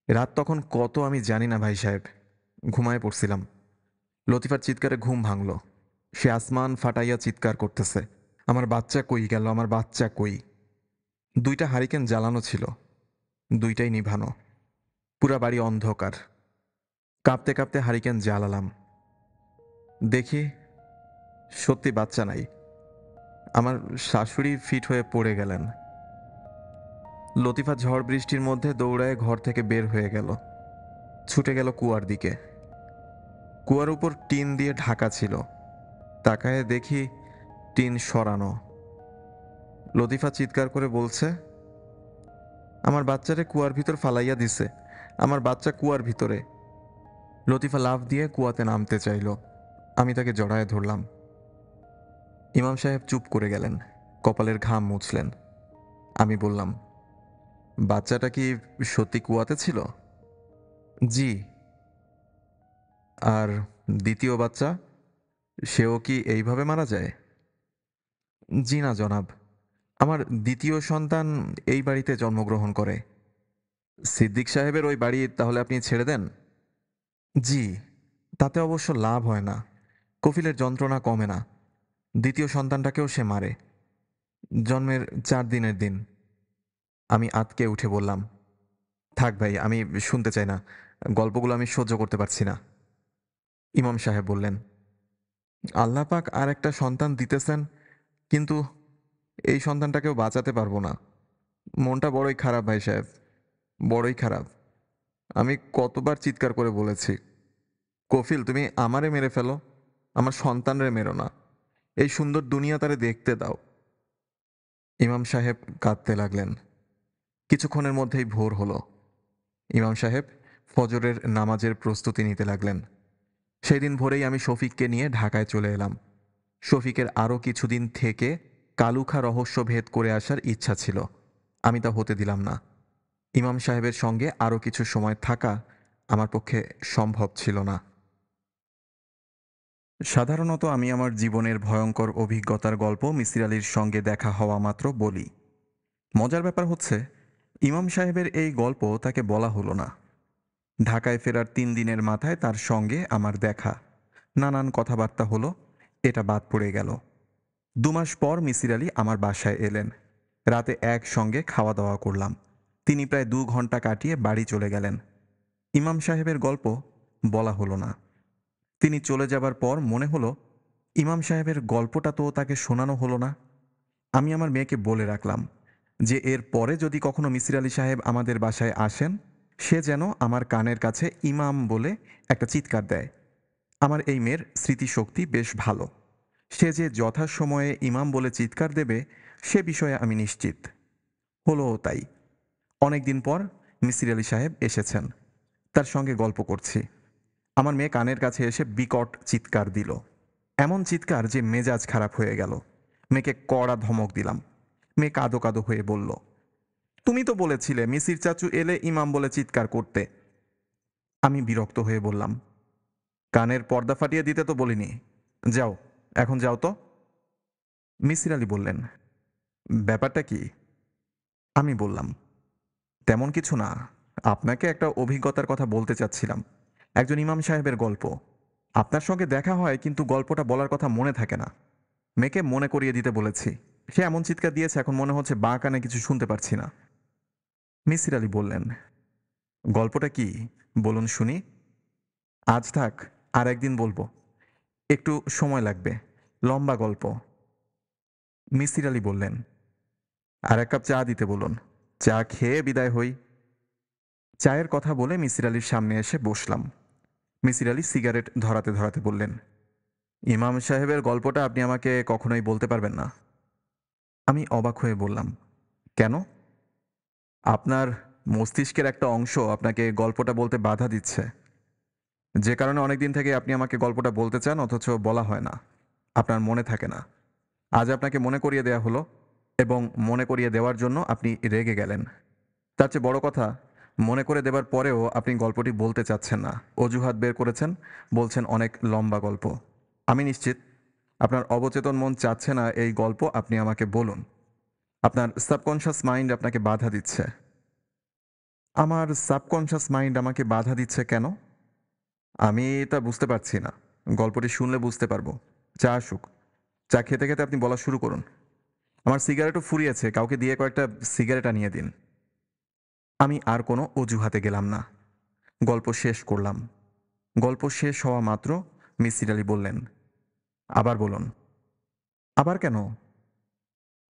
রাত তখন কত আমি জানি না ভাই সাহেব, ঘুমায় পড়ছিলাম। লতিফার চিৎকারে ঘুম ভাঙল। সে আসমান ফাটাইয়া চিৎকার করতেছে, আমার বাচ্চা কই গেল, আমার বাচ্চা কই? 2টা হারিকেন জ্বালানো ছিল, 2টাই নিভানো। পুরা বাড়ি অন্ধকার। কাঁপতে কাঁপতে হারিকেন জ্বালালাম। দেখি সত্যি বাচ্চা নাই। আমার শাশুড়ি ফিট হয়ে পড়ে গেলেন। লতিফা ঝড় বৃষ্টির মধ্যে দৌড়ায় ঘর থেকে বের হয়ে গেল, ছুটে গেল কুয়ার দিকে। কুয়ার উপর টিন দিয়ে ঢাকা ছিল। তাকায় দেখি টিন সরানো। লতিফা চিৎকার করে বলছে, আমার বাচ্চারে কুয়ার ভিতর ফালাইয়া দিছে, আমার বাচ্চা কুয়ার ভিতরে। লতিফা লাফ দিয়ে কুয়াতে নামতে চাইল। আমি তাকে জড়ায় ধরলাম। ইমাম সাহেব চুপ করে গেলেন, কপালের ঘাম মুছলেন। আমি বললাম, বাচ্চাটা কি সত্যি কুয়াতে ছিল? জি। আর দ্বিতীয় বাচ্চা, সেও কি এইভাবে মারা যায়? জি না জনাব, আমার দ্বিতীয় সন্তান এই বাড়িতে জন্মগ্রহণ করে। সিদ্দিক সাহেবের ওই বাড়ি তাহলে আপনি ছেড়ে দেন? জি। তাতে অবশ্য লাভ হয় না, কফিলের যন্ত্রণা কমে না। দ্বিতীয় সন্তানটাকেও সে মারে, জন্মের 4 দিনের দিন। আমি আঁতকে উঠে বললাম, থাক ভাই, আমি শুনতে চাই না, গল্পগুলো আমি সহ্য করতে পারছি না। ইমাম সাহেব বললেন, আল্লাহ পাক আর একটা সন্তান দিতেছেন, কিন্তু এই সন্তানটাকেও বাঁচাতে পারবো না। মনটা বড়ই খারাপ ভাই সাহেব, বড়ই খারাপ। আমি কতবার চিৎকার করে বলেছি, কফিল তুমি আমারে মেরে ফেলো, আমার সন্তানরে মেরো না, এই সুন্দর দুনিয়া তারে দেখতে দাও। ইমাম সাহেব কাঁদতে লাগলেন। কিছুক্ষণের মধ্যেই ভোর হলো। ইমাম সাহেব ফজরের নামাজের প্রস্তুতি নিতে লাগলেন। সেই দিন ভোরেই আমি শফিককে নিয়ে ঢাকায় চলে এলাম। শফিকের আরও কিছুদিন থেকে কালুখা রহস্য ভেদ করে আসার ইচ্ছা ছিল, আমি তা হতে দিলাম না। ইমাম সাহেবের সঙ্গে আরও কিছু সময় থাকা আমার পক্ষে সম্ভব ছিল না। সাধারণত আমি আমার জীবনের ভয়ঙ্কর অভিজ্ঞতার গল্প মিসির আলির সঙ্গে দেখা হওয়া মাত্র বলি। মজার ব্যাপার হচ্ছে, ইমাম সাহেবের এই গল্প তাকে বলা হলো না। ঢাকায় ফেরার 3 দিনের মাথায় তার সঙ্গে আমার দেখা, নানান কথাবার্তা হলো, এটা বাদ পড়ে গেল। 2 মাস পর মিসির আলি আমার বাসায় এলেন। রাতে একসঙ্গে খাওয়া দাওয়া করলাম। তিনি প্রায় 2 ঘন্টা কাটিয়ে বাড়ি চলে গেলেন। ইমাম সাহেবের গল্প বলা হলো না। তিনি চলে যাবার পর মনে হলো, ইমাম সাহেবের গল্পটা তো তাকে শোনানো হলো না। আমি আমার মেয়েকে বলে রাখলাম যে এর পরে যদি কখনো মিসির আলি সাহেব আমাদের বাসায় আসেন, সে যেন আমার কানের কাছে ইমাম বলে একটা চিৎকার দেয়। আমার এই মেয়ের স্মৃতিশক্তি বেশ ভালো। সে যে যথাসময়ে ইমাম বলে চিৎকার দেবে সে বিষয়ে আমি নিশ্চিত। হলোও তাই। অনেক দিন পর মিসির আলি সাহেব এসেছেন। তার সঙ্গে গল্প করছি। আমার মেয়ে কানের কাছে এসে বিকট চিৎকার দিল, এমন চিৎকার যে মেজাজ খারাপ হয়ে গেল। মেয়েকে কড়া ধমক দিলাম। মেয়ে কাঁদো কাঁদো হয়ে বলল, তুমি তো বলেছিলে মিসির চাচু এলে ইমাম বলে চিৎকার করতে। আমি বিরক্ত হয়ে বললাম, কানের পর্দা ফাটিয়ে দিতে তো বলিনি। যাও, এখন যাও তো। মিসির আলি বললেন, ব্যাপারটা কি? আমি বললাম, তেমন কিছু না, আপনাকে একটা অভিজ্ঞতার কথা বলতে চাচ্ছিলাম। একজন ইমাম সাহেবের গল্প। আপনার সঙ্গে দেখা হয় কিন্তু গল্পটা বলার কথা মনে থাকে না। মেয়েকে মনে করিয়ে দিতে বলেছি, সে এমন চিৎকার দিয়েছে এখন মনে হচ্ছে বাঁ কানে কিছু শুনতে পারছি না। মিসির আলি বললেন, গল্পটা কি বলুন শুনি। আজ থাক, আর একদিন বলবো, একটু সময় লাগবে, লম্বা গল্প। মিসির আলি বললেন, আর 1 কাপ চা দিতে বলুন, চা খেয়ে বিদায় হই। চায়ের কথা বলে মিসির আলির সামনে এসে বসলাম। মিসির আলি সিগারেট ধরাতে ধরাতে বললেন, ইমাম সাহেবের গল্পটা আপনি আমাকে কখনোই বলতে পারবেন না। আমি অবাক হয়ে বললাম, কেন? আপনার মস্তিষ্কের একটা অংশ আপনাকে গল্পটা বলতে বাধা দিচ্ছে, যে কারণে অনেকদিন থেকে আপনি আমাকে গল্পটা বলতে চান, অথচ বলা হয় না, আপনার মনে থাকে না। আজ আপনাকে মনে করিয়ে দেয়া হলো, এবং মনে করিয়ে দেওয়ার জন্য আপনি রেগে গেলেন। তার চেয়ে বড় কথা, মনে করে দেবার পরেও আপনি গল্পটি বলতে চাচ্ছেন না, অজুহাত বের করেছেন, বলছেন অনেক লম্বা গল্প। আমি নিশ্চিত আপনার অবচেতন মন চাচ্ছে না এই গল্প আপনি আমাকে বলুন। আপনার সাবকনশাস মাইন্ড আপনাকে বাধা দিচ্ছে। আমার সাবকনশাস মাইন্ড আমাকে বাধা দিচ্ছে কেন? আমি এটা বুঝতে পারছি না। গল্পটি শুনলে বুঝতে পারবো। চা আসুক। চা খেতে খেতে আপনি বলা শুরু করুন। আমার সিগারেটও ফুরিয়েছে, কাউকে দিয়ে কয়েকটা সিগারেট আনিয়ে দিন। আমি আর কোনো অজুহাতে গেলাম না। গল্প শেষ করলাম। গল্প শেষ হওয়া মাত্র মিসির আলি বললেন, আবার বলুন। আবার কেন?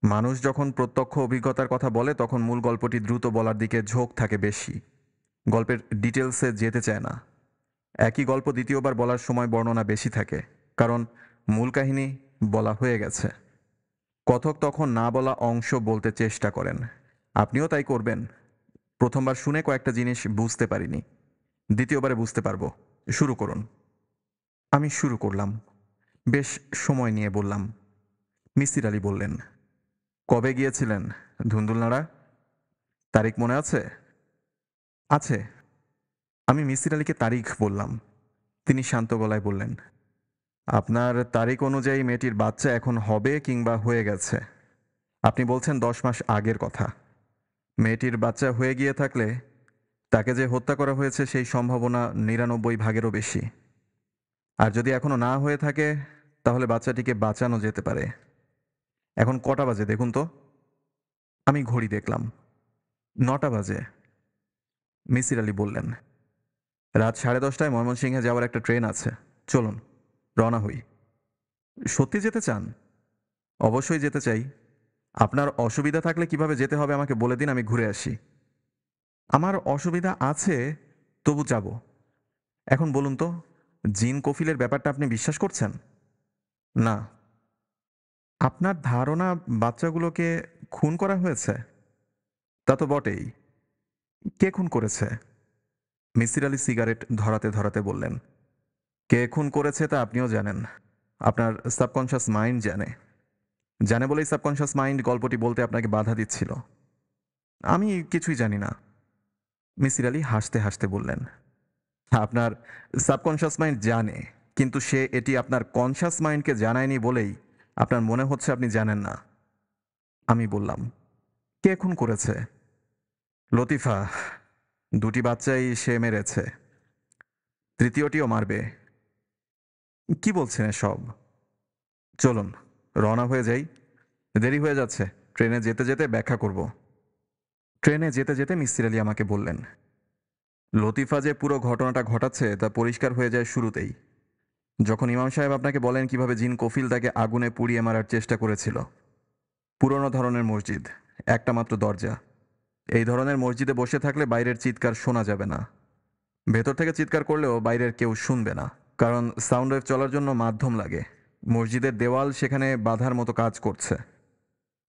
মানুষ যখন প্রত্যক্ষ অভিজ্ঞতার কথা বলে তখন মূল গল্পটি দ্রুত বলার দিকে ঝোঁক থাকে বেশি। গল্পের ডিটেলসে যেতে চায় না। একই গল্প দ্বিতীয়বার বলার সময় বর্ণনা বেশি থাকে, কারণ মূল কাহিনী বলা হয়ে গেছে। কথক তখন না বলা অংশ বলতে চেষ্টা করেন। আপনিও তাই করবেন। প্রথমবার শুনে কয়েকটা জিনিস বুঝতে পারিনি, দ্বিতীয়বারে বুঝতে পারবো। শুরু করুন। আমি শুরু করলাম। বেশ সময় নিয়ে বললাম। মিসির আলী বললেন, কবে গিয়েছিলেন ধুন্দুলনাড়া? তারিখ মনে আছে? আছে। আমি মিসির আলীকে তারিখ বললাম। তিনি শান্ত গলায় বললেন, আপনার তারিখ অনুযায়ী মেয়েটির বাচ্চা এখন হবে কিংবা হয়ে গেছে। আপনি বলছেন 10 মাস আগের কথা। মেয়েটির বাচ্চা হয়ে গিয়ে থাকলে তাকে যে হত্যা করা হয়েছে সেই সম্ভাবনা 99 ভাগেরও বেশি। আর যদি এখনো না হয়ে থাকে তাহলে বাচ্চাটিকে বাঁচানো যেতে পারে। এখন কটা বাজে দেখুন তো? আমি ঘড়ি দেখলাম। 9টা বাজে। মিসির আলী বললেন, রাত 10:30টায় ময়মনসিংহে যাওয়ার একটা ট্রেন আছে। চলুন, রওনা হই। সত্যি যেতে চান? অবশ্যই যেতে চাই। আপনার অসুবিধা থাকলে কিভাবে যেতে হবে আমাকে বলে দিন, আমি ঘুরে আসি। আমার অসুবিধা আছে, তবু যাব। এখন বলুন তো, জিন কফিলের ব্যাপারটা আপনি বিশ্বাস করছেন? না। আপনার ধারণা বাচ্চাগুলোকে খুন করা হয়েছে? তা তো বটেই। কে খুন করেছে? মিসির আলি সিগারেট ধরাতে ধরাতে বললেন, কে খুন করেছে তা আপনিও জানেন। আপনার সাবকনশাস মাইন্ড জানে। জানে বলেই সাবকনশাস মাইন্ড গল্পটি বলতে আপনাকে বাধা দিচ্ছিল। আমি কিছুই জানি না। মিসির আলি হাসতে হাসতে বললেন, আপনার সাবকনশাস মাইন্ড জানে, কিন্তু সে এটি আপনার কনশাস মাইন্ডকে জানায়নি বলেই আপনার মনে হচ্ছে আপনি জানেন না। আমি বললাম, কে খুন করেছে? লতিফা। 2টি বাচ্চাই সে মেরেছে। তৃতীয়টিও মারবে। কি বলছেন এসব? চলুন, রওনা হয়ে যাই। দেরি হয়ে যাচ্ছে। ট্রেনে যেতে যেতে ব্যাখ্যা করব। ট্রেনে যেতে যেতে মিসির আলি আমাকে বললেন, লতিফা যে পুরো ঘটনাটা ঘটাচ্ছে তা পরিষ্কার হয়ে যায় শুরুতেই, যখন ইমাম সাহেব আপনাকে বলেন কিভাবে জিন কফিল তাকে আগুনে পুড়িয়ে মারার চেষ্টা করেছিল। পুরনো ধরনের মসজিদ, একটা মাত্র দরজা। এই ধরনের মসজিদে বসে থাকলে বাইরের চিৎকার শোনা যাবে না। ভেতর থেকে চিৎকার করলেও বাইরের কেউ শুনবে না, কারণ সাউন্ড ওয়েভ চলার জন্য মাধ্যম লাগে। মসজিদের দেওয়াল সেখানে বাধার মতো কাজ করছে।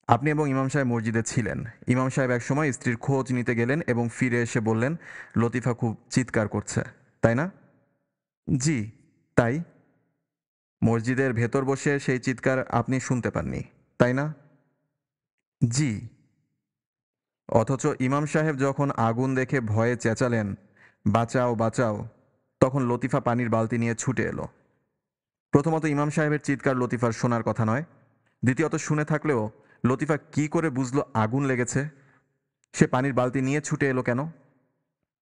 আপনি এবং ইমাম সাহেব মসজিদে ছিলেন। ইমাম সাহেব একসময় স্ত্রীর খোঁজ নিতে গেলেন এবং ফিরে এসে বললেন, লতিফা খুব চিৎকার করছে, তাই না? জি, তাই। মসজিদের ভেতর বসে সেই চিৎকার আপনি শুনতে পাননি, তাই না? জি। অথচ ইমাম সাহেব যখন আগুন দেখে ভয়ে চেঁচালেন, বাঁচাও বাঁচাও, তখন লতিফা পানির বালতি নিয়ে ছুটে এলো। প্রথমত ইমাম সাহেবের চিৎকার লতিফার শোনার কথা নয়। দ্বিতীয়ত শুনে থাকলেও লতিফা কি করে বুঝলো আগুন লেগেছে? সে পানির বালতি নিয়ে ছুটে এলো কেন?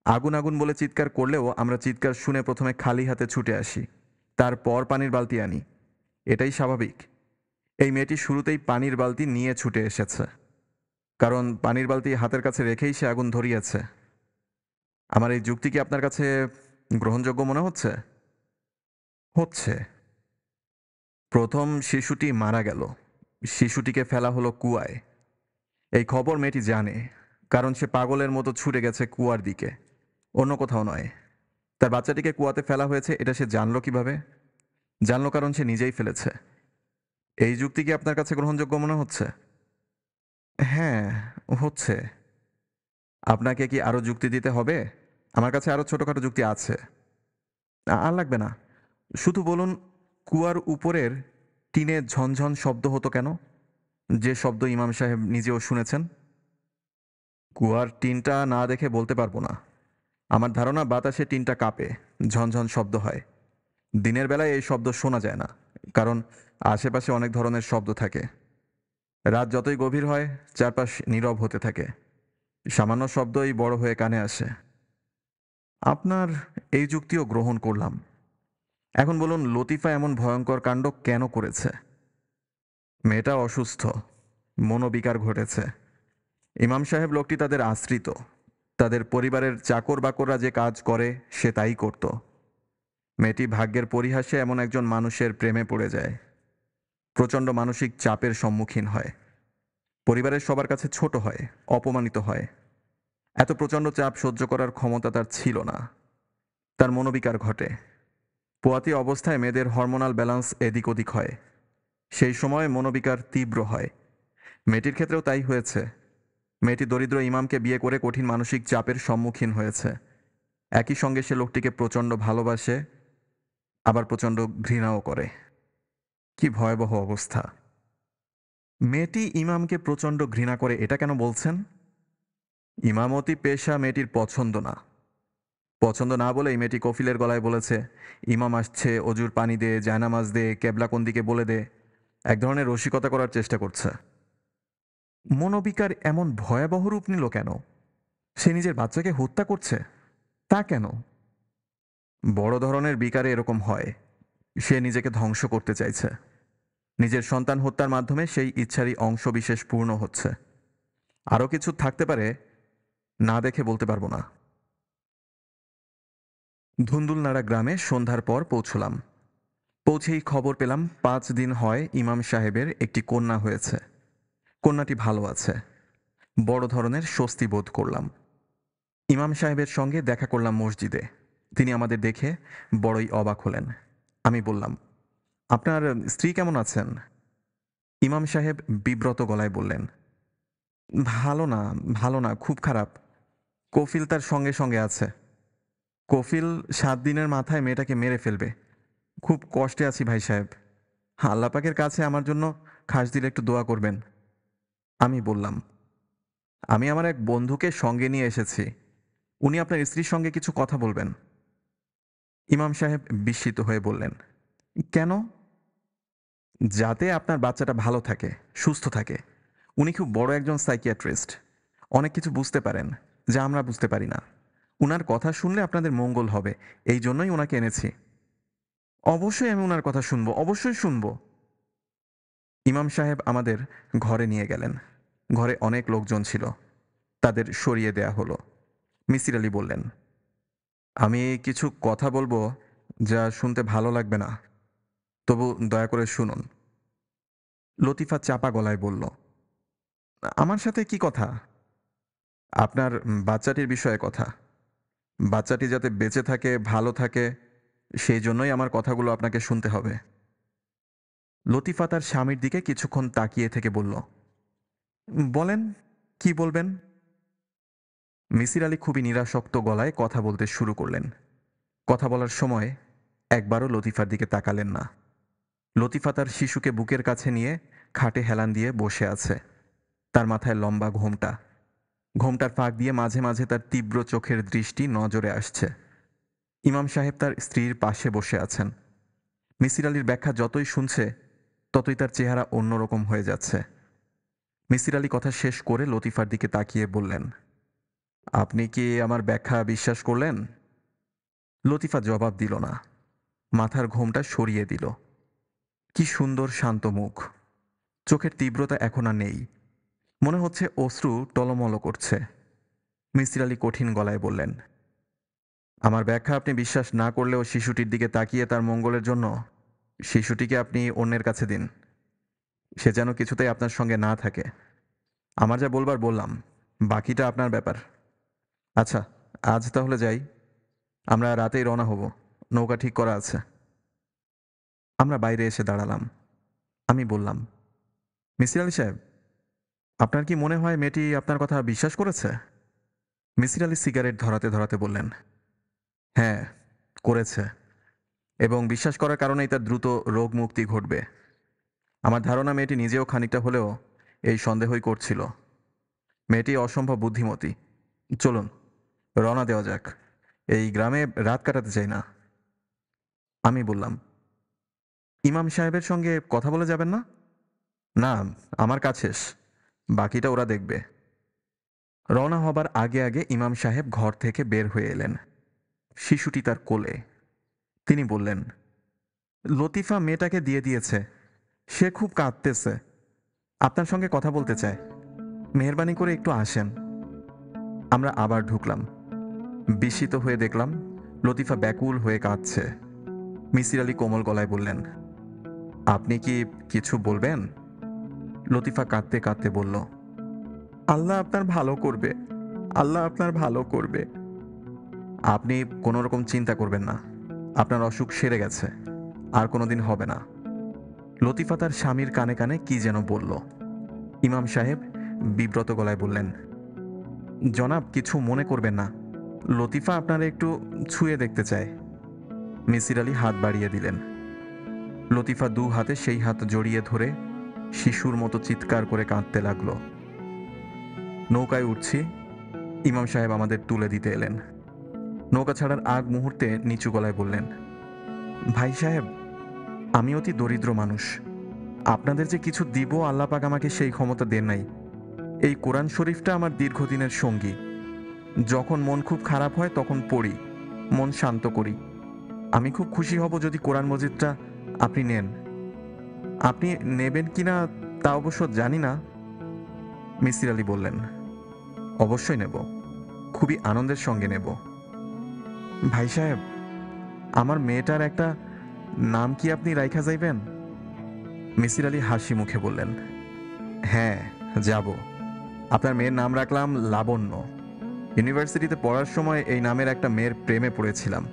আগুন আগুন বলে চিৎকার করলেও আমরা চিৎকার শুনে প্রথমে খালি হাতে ছুটে আসি, তারপর পানির বালতি আনি। এটাই স্বাভাবিক। এই মেয়েটি শুরুতেই পানির বালতি নিয়ে ছুটে এসেছে, কারণ পানির বালতি হাতের কাছে রেখেই সে আগুন ধরিয়েছে। আমার এই যুক্তি কি আপনার কাছে গ্রহণযোগ্য মনে হচ্ছে? হচ্ছে। প্রথম শিশুটি মারা গেল। শিশুটিকে ফেলা হলো কুয়ায়। এই খবর মেয়েটি জানে, কারণ সে পাগলের মতো ছুটে গেছে কুয়ার দিকে, অন্য কোথাও নয়। তার বাচ্চাটিকে কুয়াতে ফেলা হয়েছে এটা সে জানলো কিভাবে? জানলো কারণ সে নিজেই ফেলেছে। এই যুক্তি কি আপনার কাছে গ্রহণযোগ্য মনে হচ্ছে? হ্যাঁ, হচ্ছে। আপনাকে কি আরো যুক্তি দিতে হবে? আমার কাছে আরো ছোটখাটো যুক্তি আছে। আর লাগবে না। শুধু বলুন, কুয়ার উপরের টিনে ঝনঝন শব্দ হতো কেন? যে শব্দ ইমাম সাহেব নিজেও শুনেছেন। কুয়ার টিনটা না দেখে বলতে পারবো না। আমার ধারণা বাতাসে টিনটা কাঁপে, ঝনঝন শব্দ হয়। দিনের বেলায় এই শব্দ শোনা যায় না, কারণ আশেপাশে অনেক ধরনের শব্দ থাকে। রাত যতই গভীর হয় চারপাশ নীরব হতে থাকে। সামান্য শব্দই বড় হয়ে কানে আসে। আপনার এই যুক্তিও গ্রহণ করলাম। এখন বলুন, লতিফা এমন ভয়ঙ্কর কাণ্ড কেন করেছে? মেয়েটা অসুস্থ, মনোবিকার ঘটেছে। ইমাম সাহেব লোকটি তাদের আশ্রিত। তাদের পরিবারের চাকর বাকররা যে কাজ করে সে তাই করত। মেয়েটি ভাগ্যের পরিহাসে এমন একজন মানুষের প্রেমে পড়ে যায়। প্রচণ্ড মানসিক চাপের সম্মুখীন হয়, পরিবারের সবার কাছে ছোট হয়, অপমানিত হয়। এত প্রচণ্ড চাপ সহ্য করার ক্ষমতা তার ছিল না। তার মনোবিকার ঘটে। পোয়াতি অবস্থায় মেয়েদের হরমোনাল ব্যালান্স এদিক ওদিক হয়। সেই সময় মনোবিকার তীব্র হয়। মেয়েটির ক্ষেত্রেও তাই হয়েছে। মেয়েটি দরিদ্র ইমামকে বিয়ে করে কঠিন মানসিক চাপের সম্মুখীন হয়েছে। একই সঙ্গে সে লোকটিকে প্রচণ্ড ভালোবাসে, আবার প্রচণ্ড ঘৃণাও করে। কি ভয়াবহ অবস্থা! মেয়েটি ইমামকে প্রচণ্ড ঘৃণা করে এটা কেন বলছেন? ইমামতি পেশা মেয়েটির পছন্দ না। পছন্দ না বলেই মেয়েটি কফিলের গলায় বলেছে, ইমাম আসছে, অজুর পানি দে, জায়নামাজ দে, কেবলা কোন দিকে বলে দে। এক ধরনের রসিকতা করার চেষ্টা করছে। মনোবিকার এমন ভয়াবহ রূপ নিল কেন? সে নিজের বাচ্চাকে হত্যা করছে, তা কেন? বড় ধরনের বিকারে এরকম হয়। সে নিজেকে ধ্বংস করতে চাইছে। নিজের সন্তান হত্যার মাধ্যমে সেই ইচ্ছারই অংশবিশেষ পূর্ণ হচ্ছে। আরও কিছু থাকতে পারে, না দেখে বলতে পারবো না। ধুন্দুলনাড়া গ্রামে সন্ধ্যার পর পৌঁছলাম। পৌঁছেই খবর পেলাম 5 দিন হয় ইমাম সাহেবের একটি কন্যা হয়েছে। কন্যাটি ভালো আছে। বড় ধরনের স্বস্তি বোধ করলাম। ইমাম সাহেবের সঙ্গে দেখা করলাম মসজিদে। তিনি আমাদের দেখে বড়ই অবাক হলেন। আমি বললাম, আপনার স্ত্রী কেমন আছেন? ইমাম সাহেব বিব্রত গলায় বললেন, ভালো না, ভালো না, খুব খারাপ। কফিল তার সঙ্গে সঙ্গে আছে। কফিল 7 দিনের মাথায় মেয়েটাকে মেরে ফেলবে। খুব কষ্টে আছি ভাই সাহেব। আল্লাহ পাকের কাছে আমার জন্য খাস দিলে একটু দোয়া করবেন। আমি বললাম, আমি আমার এক বন্ধুকে সঙ্গে নিয়ে এসেছি। উনি আপনার স্ত্রীর সঙ্গে কিছু কথা বলবেন। ইমাম সাহেব বিস্মিত হয়ে বললেন, কেন? যাতে আপনার বাচ্চাটা ভালো থাকে, সুস্থ থাকে। উনি খুব বড় একজন সাইকিয়াট্রিস্ট। অনেক কিছু বুঝতে পারেন, যা আমরা বুঝতে পারি না। উনার কথা শুনলে আপনাদের মঙ্গল হবে, এই জন্যই ওনাকে এনেছি। অবশ্যই আমি উনার কথা শুনবো, অবশ্যই শুনবো। ইমাম সাহেব আমাদের ঘরে নিয়ে গেলেন। ঘরে অনেক লোকজন ছিল। তাদের সরিয়ে দেয়া হলো। মিসির আলী বললেন, আমি কিছু কথা বলবো যা শুনতে ভালো লাগবে না, তবু দয়া করে শুনুন। লতিফা চাপা গলায় বলল, আমার সাথে কি কথা? আপনার বাচ্চাটির বিষয়ে কথা। বাচ্চাটি যাতে বেঁচে থাকে, ভালো থাকে, সেই জন্যই আমার কথাগুলো আপনাকে শুনতে হবে। লতিফা তার স্বামীর দিকে কিছুক্ষণ তাকিয়ে থেকে বলল, বলেন, কি বলবেন? মিসির আলী খুবই নিরাসক্ত গলায় কথা বলতে শুরু করলেন। কথা বলার সময় একবারও লতিফার দিকে তাকালেন না। লতিফা তার শিশুকে বুকের কাছে নিয়ে খাটে হেলান দিয়ে বসে আছে। তার মাথায় লম্বা ঘোমটা। ঘোমটার ফাঁক দিয়ে মাঝে মাঝে তার তীব্র চোখের দৃষ্টি নজরে আসছে। ইমাম সাহেব তার স্ত্রীর পাশে বসে আছেন। মিসির আলীর ব্যাখ্যা যতই শুনছে, ততই তার চেহারা অন্যরকম হয়ে যাচ্ছে। মিসির আলী কথা শেষ করে লতিফার দিকে তাকিয়ে বললেন, আপনি কি আমার ব্যাখ্যা বিশ্বাস করলেন? লতিফা জবাব দিল না। মাথার ঘোমটা সরিয়ে দিল। কি সুন্দর শান্ত মুখ। চোখের তীব্রতা এখন আর নেই। মনে হচ্ছে অশ্রু টলমল করছে। মিসির আলী কঠিন গলায় বললেন, আমার ব্যাখ্যা আপনি বিশ্বাস না করলেও শিশুটির দিকে তাকিয়ে তার মঙ্গলের জন্য শিশুটিকে আপনি অন্যের কাছে দিন। সে যেন কিছুতেই আপনার সঙ্গে না থাকে। আমার যা বলবার বললাম, বাকিটা আপনার ব্যাপার। আচ্ছা, আজ তাহলে যাই। আমরা রাতেই রওনা হব। নৌকা ঠিক করা আছে। আমরা বাইরে এসে দাঁড়ালাম। আমি বললাম, মিসির আলী সাহেব, আপনার কি মনে হয় মেয়েটি আপনার কথা বিশ্বাস করেছে? মিসির আলী সিগারেট ধরাতে ধরাতে বললেন, হ্যাঁ, করেছে। এবং বিশ্বাস করার কারণেই তার দ্রুত রোগ মুক্তি ঘটবে। আমার ধারণা মেয়েটি নিজেও খানিকটা হলেও এই সন্দেহই করছিল। মেয়েটি অসম্ভব বুদ্ধিমতী। চলুন, রওনা দেওয়া যাক। এই গ্রামে রাত কাটাতে চাই না। আমি বললাম, ইমাম সাহেবের সঙ্গে কথা বলে যাবেন না? না, আমার কাজ শেষ। বাকিটা ওরা দেখবে। রওনা হবার আগে আগে ইমাম সাহেব ঘর থেকে বের হয়ে এলেন। শিশুটি তার কোলে। তিনি বললেন, লতিফা মেয়েটাকে দিয়ে দিয়েছে। সে খুব কাঁদতেছে। আপনার সঙ্গে কথা বলতে চায়। মেহেরবানি করে একটু আসেন। আমরা আবার ঢুকলাম। বিস্মিত হয়ে দেখলাম লতিফা ব্যাকুল হয়ে কাঁদছে। মিসির আলী কোমল গলায় বললেন, আপনি কি কিছু বলবেন? লতিফা কাঁদতে কাঁদতে বলল, আল্লাহ আপনার ভালো করবে, আল্লাহ আপনার ভালো করবে। আপনি কোনো রকম চিন্তা করবেন না, আপনার অসুখ সেরে গেছে, আর কোনোদিন হবে না। লতিফা তার স্বামীর কানে কানে কি যেন বলল। ইমাম সাহেব বিব্রত গলায় বললেন, জনাব কিছু মনে করবেন না, লতিফা আপনারা একটু ছুঁয়ে দেখতে চায়। মিসির আলী হাত বাড়িয়ে দিলেন। লতিফা দু হাতে সেই হাত জড়িয়ে ধরে শিশুর মতো চিৎকার করে কাঁদতে লাগলো। নৌকায় উঠছি, ইমাম সাহেব আমাদের তুলে দিতে এলেন। নৌকা ছাড়ার আগ মুহূর্তে নিচু গলায় বললেন, ভাই সাহেব, আমি অতি দরিদ্র মানুষ, আপনাদের যে কিছু দিব আল্লাহ পাক আমাকে সেই ক্ষমতা দেন নাই। এই কোরআন শরীফটা আমার দীর্ঘদিনের সঙ্গী। যখন মন খুব খারাপ হয় তখন পড়ি, মন শান্ত করি। আমি খুব খুশি হব যদি কোরআন মজিদটা আপনি নেন। আপনি নেবেন কিনা তা অবশ্য জানি না। মিসির আলী বললেন, অবশ্যই নেব, খুবই আনন্দের সঙ্গে নেব। ভাই সাহেব, আমার মেয়েটার একটা নাম কি আপনি রাইখা যাইবেন? মিসির আলী হাসি মুখে বললেন, হ্যাঁ যাব। আপনার মেয়ের নাম রাখলাম লাবণ্য। ইউনিভার্সিটিতে পড়ার সময় এই নামের একটা মেয়ের প্রেমে পড়েছিলাম।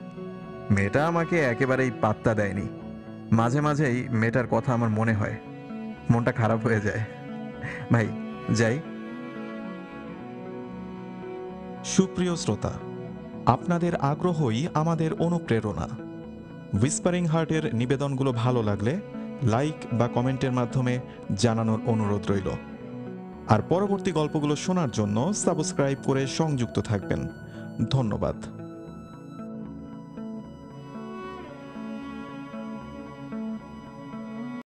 মেয়েটা আমাকে একেবারেই পাত্তা দেয়নি। মাঝে মাঝেই মেয়েটার কথা আমার মনে হয়, মনটা খারাপ হয়ে যায়। ভাই যাই। সুপ্রিয় শ্রোতা, আপনাদের আগ্রহই আমাদের অনুপ্রেরণা। হুইসপারিং হার্টের নিবেদনগুলো ভালো লাগলে লাইক বা কমেন্টের মাধ্যমে জানানোর অনুরোধ রইল। আর পরবর্তী গল্পগুলো শোনার জন্য সাবস্ক্রাইব করে সংযুক্ত থাকবেন। ধন্যবাদ।